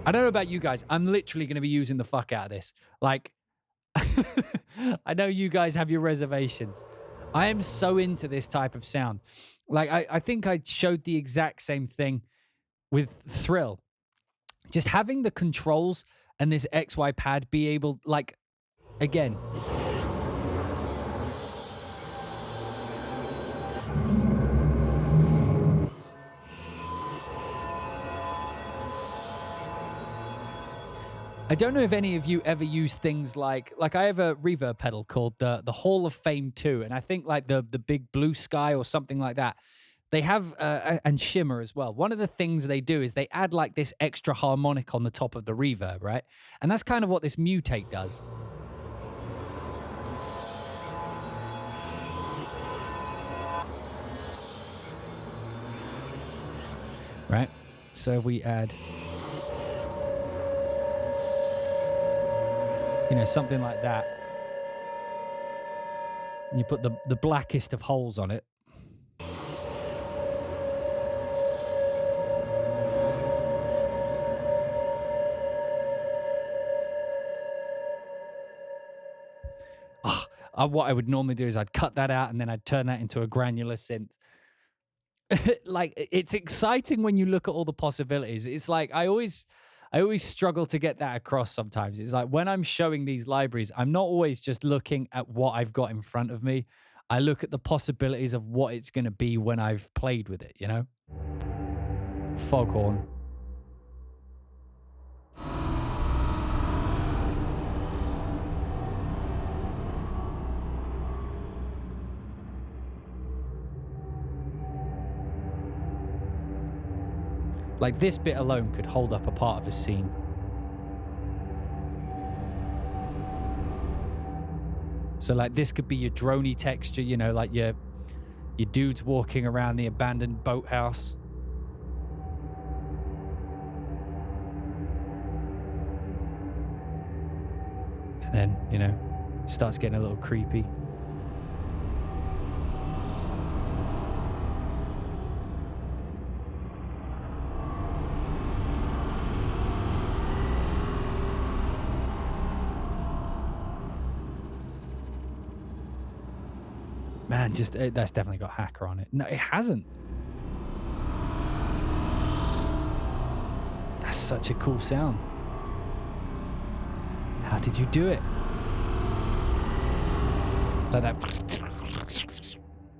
I don't know about you guys. I'm literally going to be using the fuck out of this. Like, I know you guys have your reservations. I am so into this type of sound. Like, I think I showed the exact same thing with Thrill. Just having the controls and this XY pad be able, like, again... I don't know if any of you ever use things like I have a reverb pedal called the Hall of Fame 2, and I think like the Big Blue Sky or something like that. They have and shimmer as well. One of the things they do is they add like this extra harmonic on the top of the reverb, right? And that's kind of what this mutate does. Right? So if we add, you know, something like that, and you put the blackest of holes on it. What I would normally do is I'd cut that out and then I'd turn that into a granular synth. Like, it's exciting when you look at all the possibilities. It's like I always struggle to get that across sometimes. It's like when I'm showing these libraries, I'm not always just looking at what I've got in front of me. I look at the possibilities of what it's going to be when I've played with it, you know? Foghorn. Like, this bit alone could hold up a part of a scene. So, like, this could be your droney texture, you know, like your dudes walking around the abandoned boathouse. And then, you know, starts getting a little creepy. Man, just that's definitely got hacker on it. No, it hasn't. That's such a cool sound. How did you do it? Like that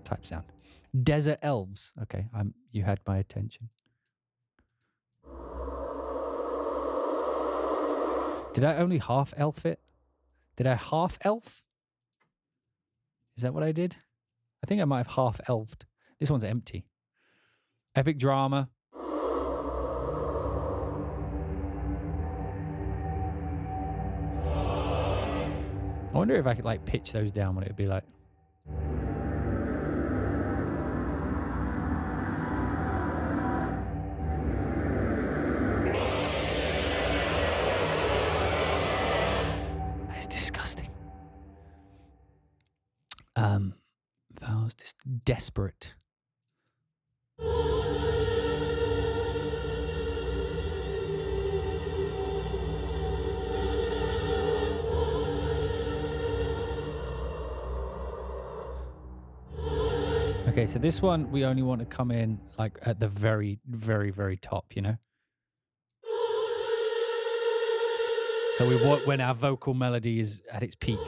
type sound. Desert elves. Okay, you had my attention. Did I only half elf it? Did I half elf? Is that what I did? I think I might have half elfed. This one's empty. Epic drama. I wonder if I could like pitch those down, what it would be like. That's disgusting. Vows just desperate. Okay, so this one we only want to come in like at the very, very, very top, you know? So we want when our vocal melody is at its peak.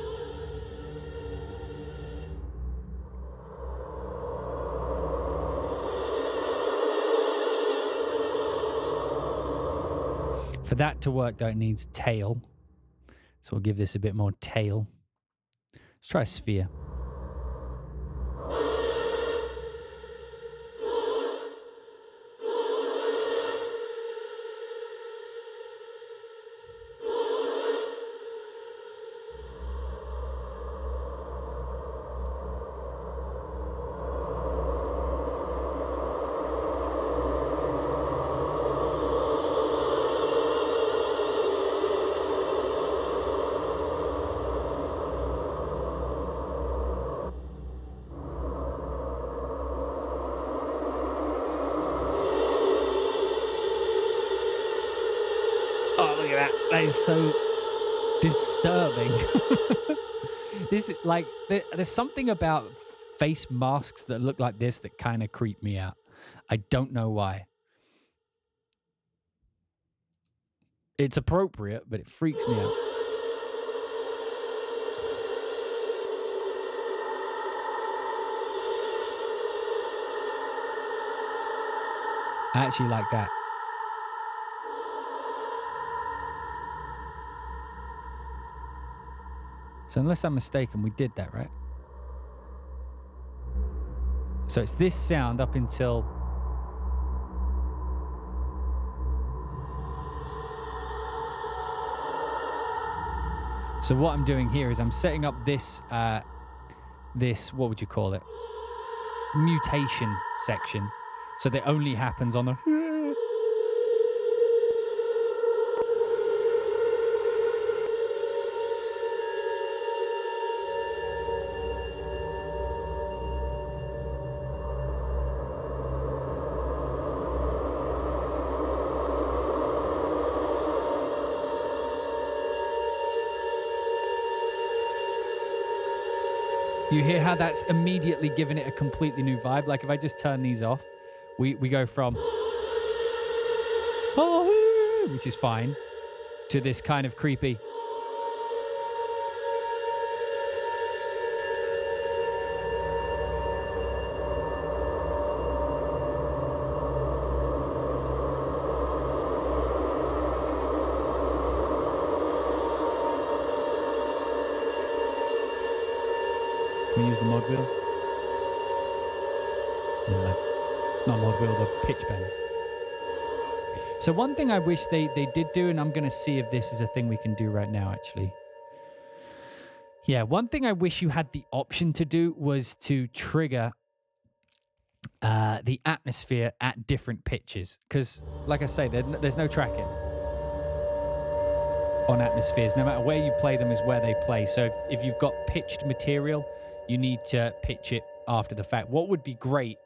For that to work, though, it needs tail. So we'll give this a bit more tail. Let's try a sphere. That is so disturbing. This is like there's something about face masks that look like this that kind of creep me out. I don't know why. It's appropriate, but it freaks me out. I actually like that. So unless I'm mistaken, we did that, right? So it's this sound up until... So what I'm doing here is I'm setting up this, what would you call it? Mutation section. So that only happens on the... You hear how that's immediately given it a completely new vibe? Like if I just turn these off, we go from, which is fine, to this kind of creepy. Can we use the mod wheel? No, not mod wheel, the pitch bend. So one thing I wish they did do, and I'm going to see if this is a thing we can do right now, actually. Yeah, one thing I wish you had the option to do was to trigger the atmosphere at different pitches. Because, like I say, there's no tracking on atmospheres. No matter where you play them is where they play. So if you've got pitched material, you need to pitch it after the fact. What would be great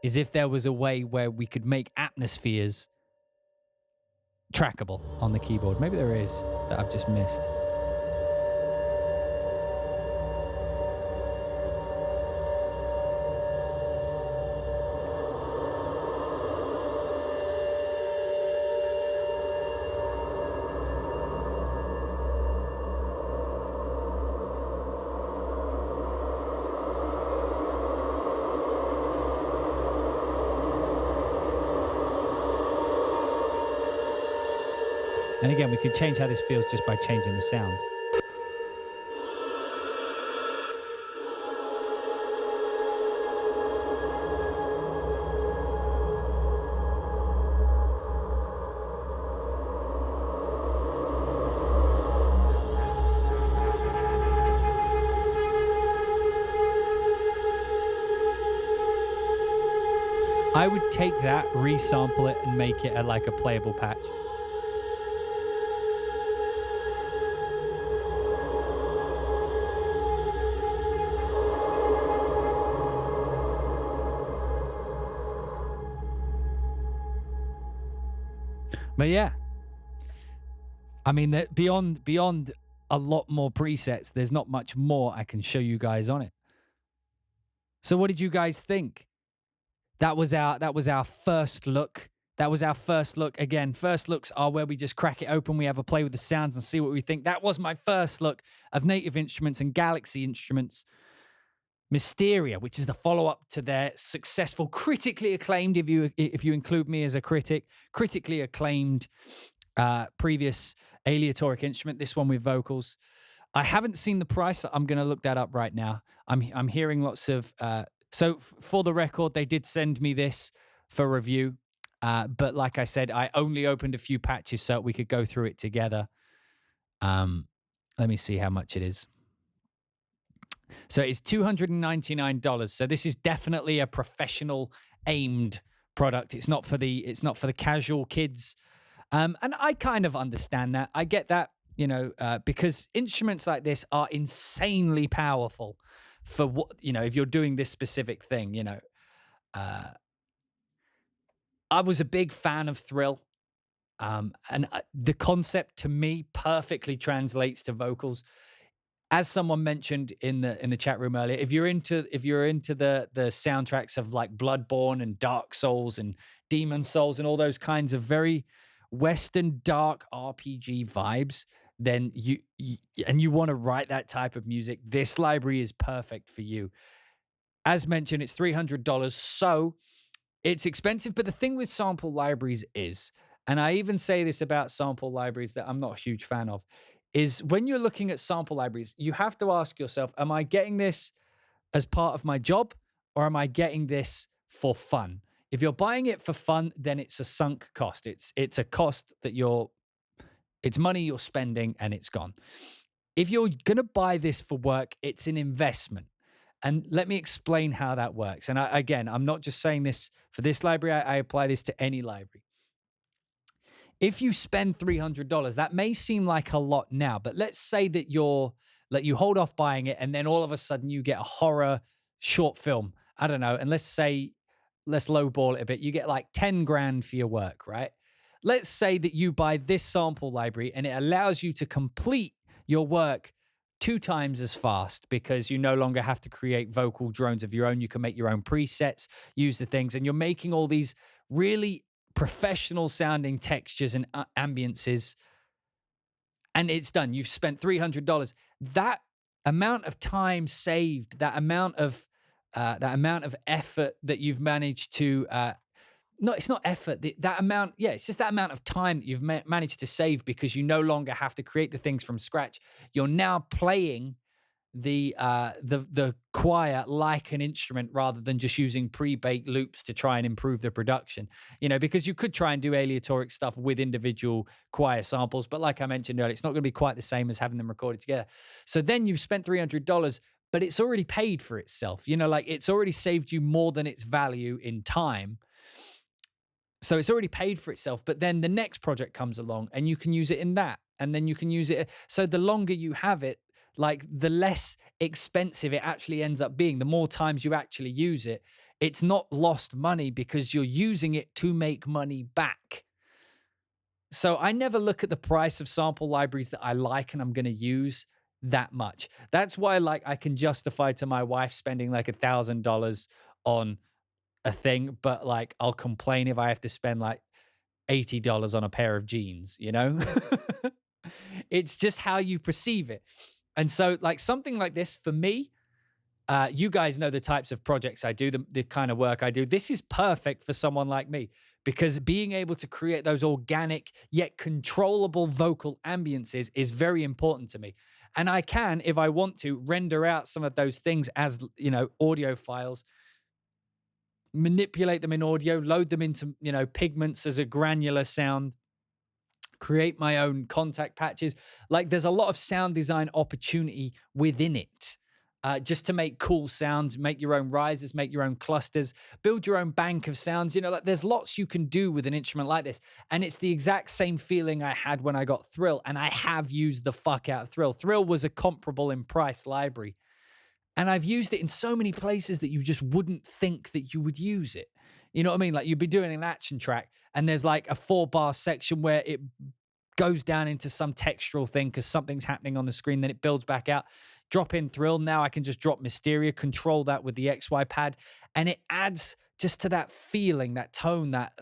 is if there was a way where we could make atmospheres trackable on the keyboard. Maybe there is that I've just missed. And again, we can change how this feels just by changing the sound. I would take that, resample it, and make it like a playable patch. But yeah, I mean, beyond a lot more presets, there's not much more I can show you guys on it. So what did you guys think? That was our first look. That was our first look. Again, first looks are where we just crack it open. We have a play with the sounds and see what we think. That was my first look of Native Instruments and Galaxy Instruments Mysteria, which is the follow-up to their successful, critically acclaimed, if you include me as a critic, critically acclaimed previous aleatoric instrument, this one with vocals. I haven't seen the price. I'm going to look that up right now. I'm hearing lots of... So for the record, they did send me this for review. But like I said, I only opened a few patches so we could go through it together. Let me see how much it is. So it's $299. So this is definitely a professional aimed product. It's not for the casual kids. And I kind of understand that. I get that, because instruments like this are insanely powerful for what, if you're doing this specific thing, I was a big fan of Thrill. And the concept to me perfectly translates to vocals. As someone mentioned in the chat room earlier, if you're into the soundtracks of like Bloodborne and Dark Souls and Demon Souls and all those kinds of very Western dark RPG vibes, then you want to write that type of music, this library is perfect for you. As mentioned, it's $300, so it's expensive. But the thing with sample libraries is, and I even say this about sample libraries that I'm not a huge fan of, is when you're looking at sample libraries, you have to ask yourself, am I getting this as part of my job, or am I getting this for fun? If you're buying it for fun, then it's a sunk cost. It's a cost that it's money you're spending and it's gone. If you're going to buy this for work, it's an investment. And let me explain how that works. And again, I'm not just saying this for this library, I apply this to any library. If you spend $300, that may seem like a lot now, but let's say that you hold off buying it and then all of a sudden you get a horror short film. I don't know. And let's lowball it a bit. You get like 10 grand for your work, right? Let's say that you buy this sample library and it allows you to complete your work 2 times as fast because you no longer have to create vocal drones of your own. You can make your own presets, use the things, and you're making all these really professional sounding textures and ambiances, and it's done. You've spent $300. That amount of time saved, that amount of effort that you've managed to no, it's not effort. That amount, yeah, it's just that amount of time that you've managed to save because you no longer have to create the things from scratch. You're now playing the choir like an instrument rather than just using pre-baked loops to try and improve the production. Because you could try and do aleatoric stuff with individual choir samples, but like I mentioned earlier, it's not going to be quite the same as having them recorded together. So then you've spent $300, but it's already paid for itself. It's already saved you more than its value in time. So it's already paid for itself, but then the next project comes along and you can use it in that. And then you can use it. So the longer you have it, the less expensive it actually ends up being. The more times you actually use it, it's not lost money because you're using it to make money back. So I never look at the price of sample libraries that I like and I'm going to use that much. That's why I can justify to my wife spending $1,000 on a thing, but I'll complain if I have to spend $80 on a pair of jeans, It's just how you perceive it. And so something like this for me, you guys know the types of projects I do, the kind of work I do. This is perfect for someone like me because being able to create those organic yet controllable vocal ambiances is very important to me. And I can, if I want to, render out some of those things as, audio files, manipulate them in audio, load them into, pigments as a granular sound, create my own contact patches. There's a lot of sound design opportunity within it. Just to make cool sounds, make your own risers, make your own clusters, build your own bank of sounds. There's lots you can do with an instrument like this. And it's the exact same feeling I had when I got Thrill. And I have used the fuck out of Thrill. Thrill was a comparable in price library. And I've used it in so many places that you just wouldn't think that you would use it. You know what I mean? You'd be doing an action track and there's a 4-bar section where it goes down into some textural thing because something's happening on the screen. Then it builds back out. Drop in Thrill. Now I can just drop Mysteria, control that with the XY pad. And it adds just to that feeling, that tone, that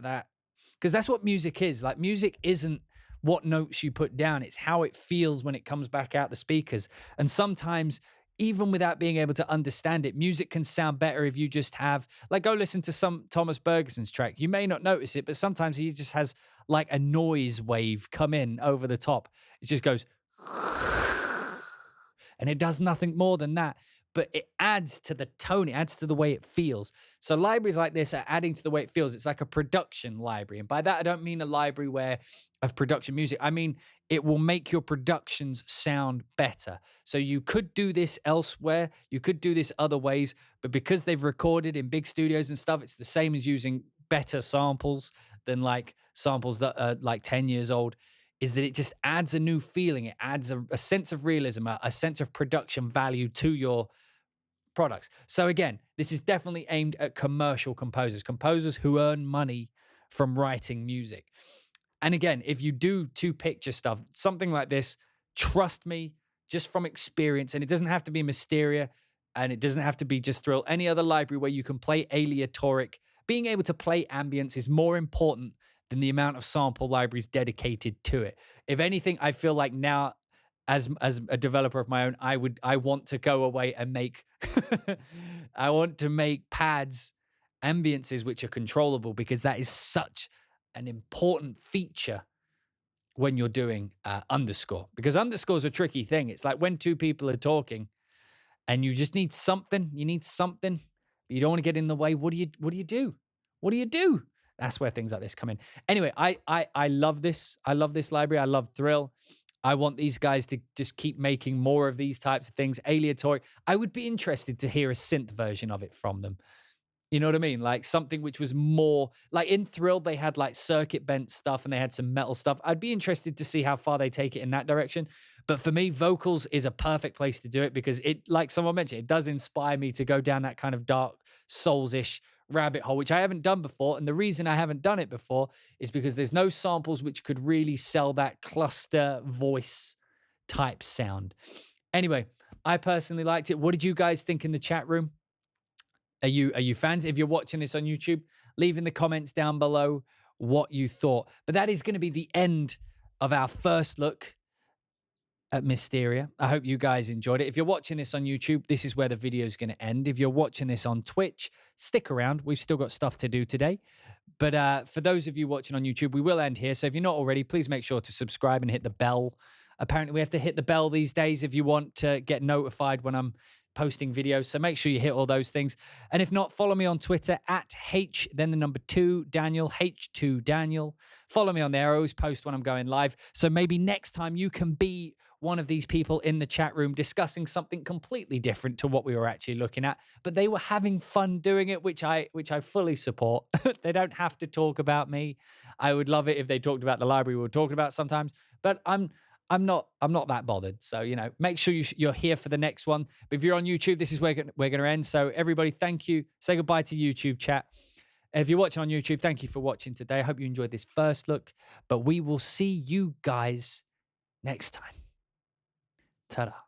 because that's what music is. Music isn't what notes you put down. It's how it feels when it comes back out the speakers. And sometimes, even without being able to understand it, music can sound better if you just have, go listen to some Thomas Bergeson's track. You may not notice it, but sometimes he just has a noise wave come in over the top. It just goes, and it does nothing more than that, but it adds to the tone. It adds to the way it feels. So libraries like this are adding to the way it feels. It's like a production library. And by that, I don't mean a library of production music. I mean, it will make your productions sound better. So you could do this elsewhere. You could do this other ways, but because they've recorded in big studios and stuff, it's the same as using better samples than samples that are 10 years old, is that it just adds a new feeling. It adds a sense of realism, a sense of production value to your products. So again, this is definitely aimed at commercial composers who earn money from writing music. And again, if you do 2-picture stuff, something like this, trust me, just from experience, and it doesn't have to be Mysteria, and it doesn't have to be just Thrill, any other library where you can play aleatoric, being able to play ambience is more important than the amount of sample libraries dedicated to it. If anything, I feel like now, as a developer of my own, I want to go away and make I want to make pads, ambiances which are controllable, because that is such an important feature when you're doing underscore, because underscore is a tricky thing. It's like when 2 people are talking and you just need something, but you don't want to get in the way. What do you do? What do you do? That's where things like this come in. Anyway, I love this. I love this library. I love Thrill. I want these guys to just keep making more of these types of things. Aleatoric. I would be interested to hear a synth version of it from them. You know what I mean? Like something which was more like in Thrill, they had like circuit bent stuff and they had some metal stuff. I'd be interested to see how far they take it in that direction. But for me, vocals is a perfect place to do it because it, like someone mentioned, it does inspire me to go down that kind of dark, souls-ish rabbit hole, which I haven't done before. And the reason I haven't done it before is because there's no samples which could really sell that cluster voice type sound. Anyway, I personally liked it. What did you guys think in the chat room? Are you fans? If you're watching this on YouTube, leave in the comments down below what you thought. But that is going to be the end of our first look at Mysteria. I hope you guys enjoyed it. If you're watching this on YouTube, this is where the video is going to end. If you're watching this on Twitch, stick around. We've still got stuff to do today. But for those of you watching on YouTube, we will end here. So if you're not already, please make sure to subscribe and hit the bell. Apparently, we have to hit the bell these days if you want to get notified when I'm posting videos. So make sure you hit all those things. And if not, follow me on Twitter at H, then the number 2, Daniel, H2 Daniel. Follow me on there. I always post when I'm going live. So maybe next time you can be one of these people in the chat room discussing something completely different to what we were actually looking at. But they were having fun doing it, which I fully support. They don't have to talk about me. I would love it if they talked about the library we were talking about sometimes. But I'm not that bothered. So, you know, make sure you're here for the next one. But if you're on YouTube, this is where we're going to end. So everybody, thank you. Say goodbye to YouTube chat. If you're watching on YouTube, thank you for watching today. I hope you enjoyed this first look, but we will see you guys next time. Ta-da.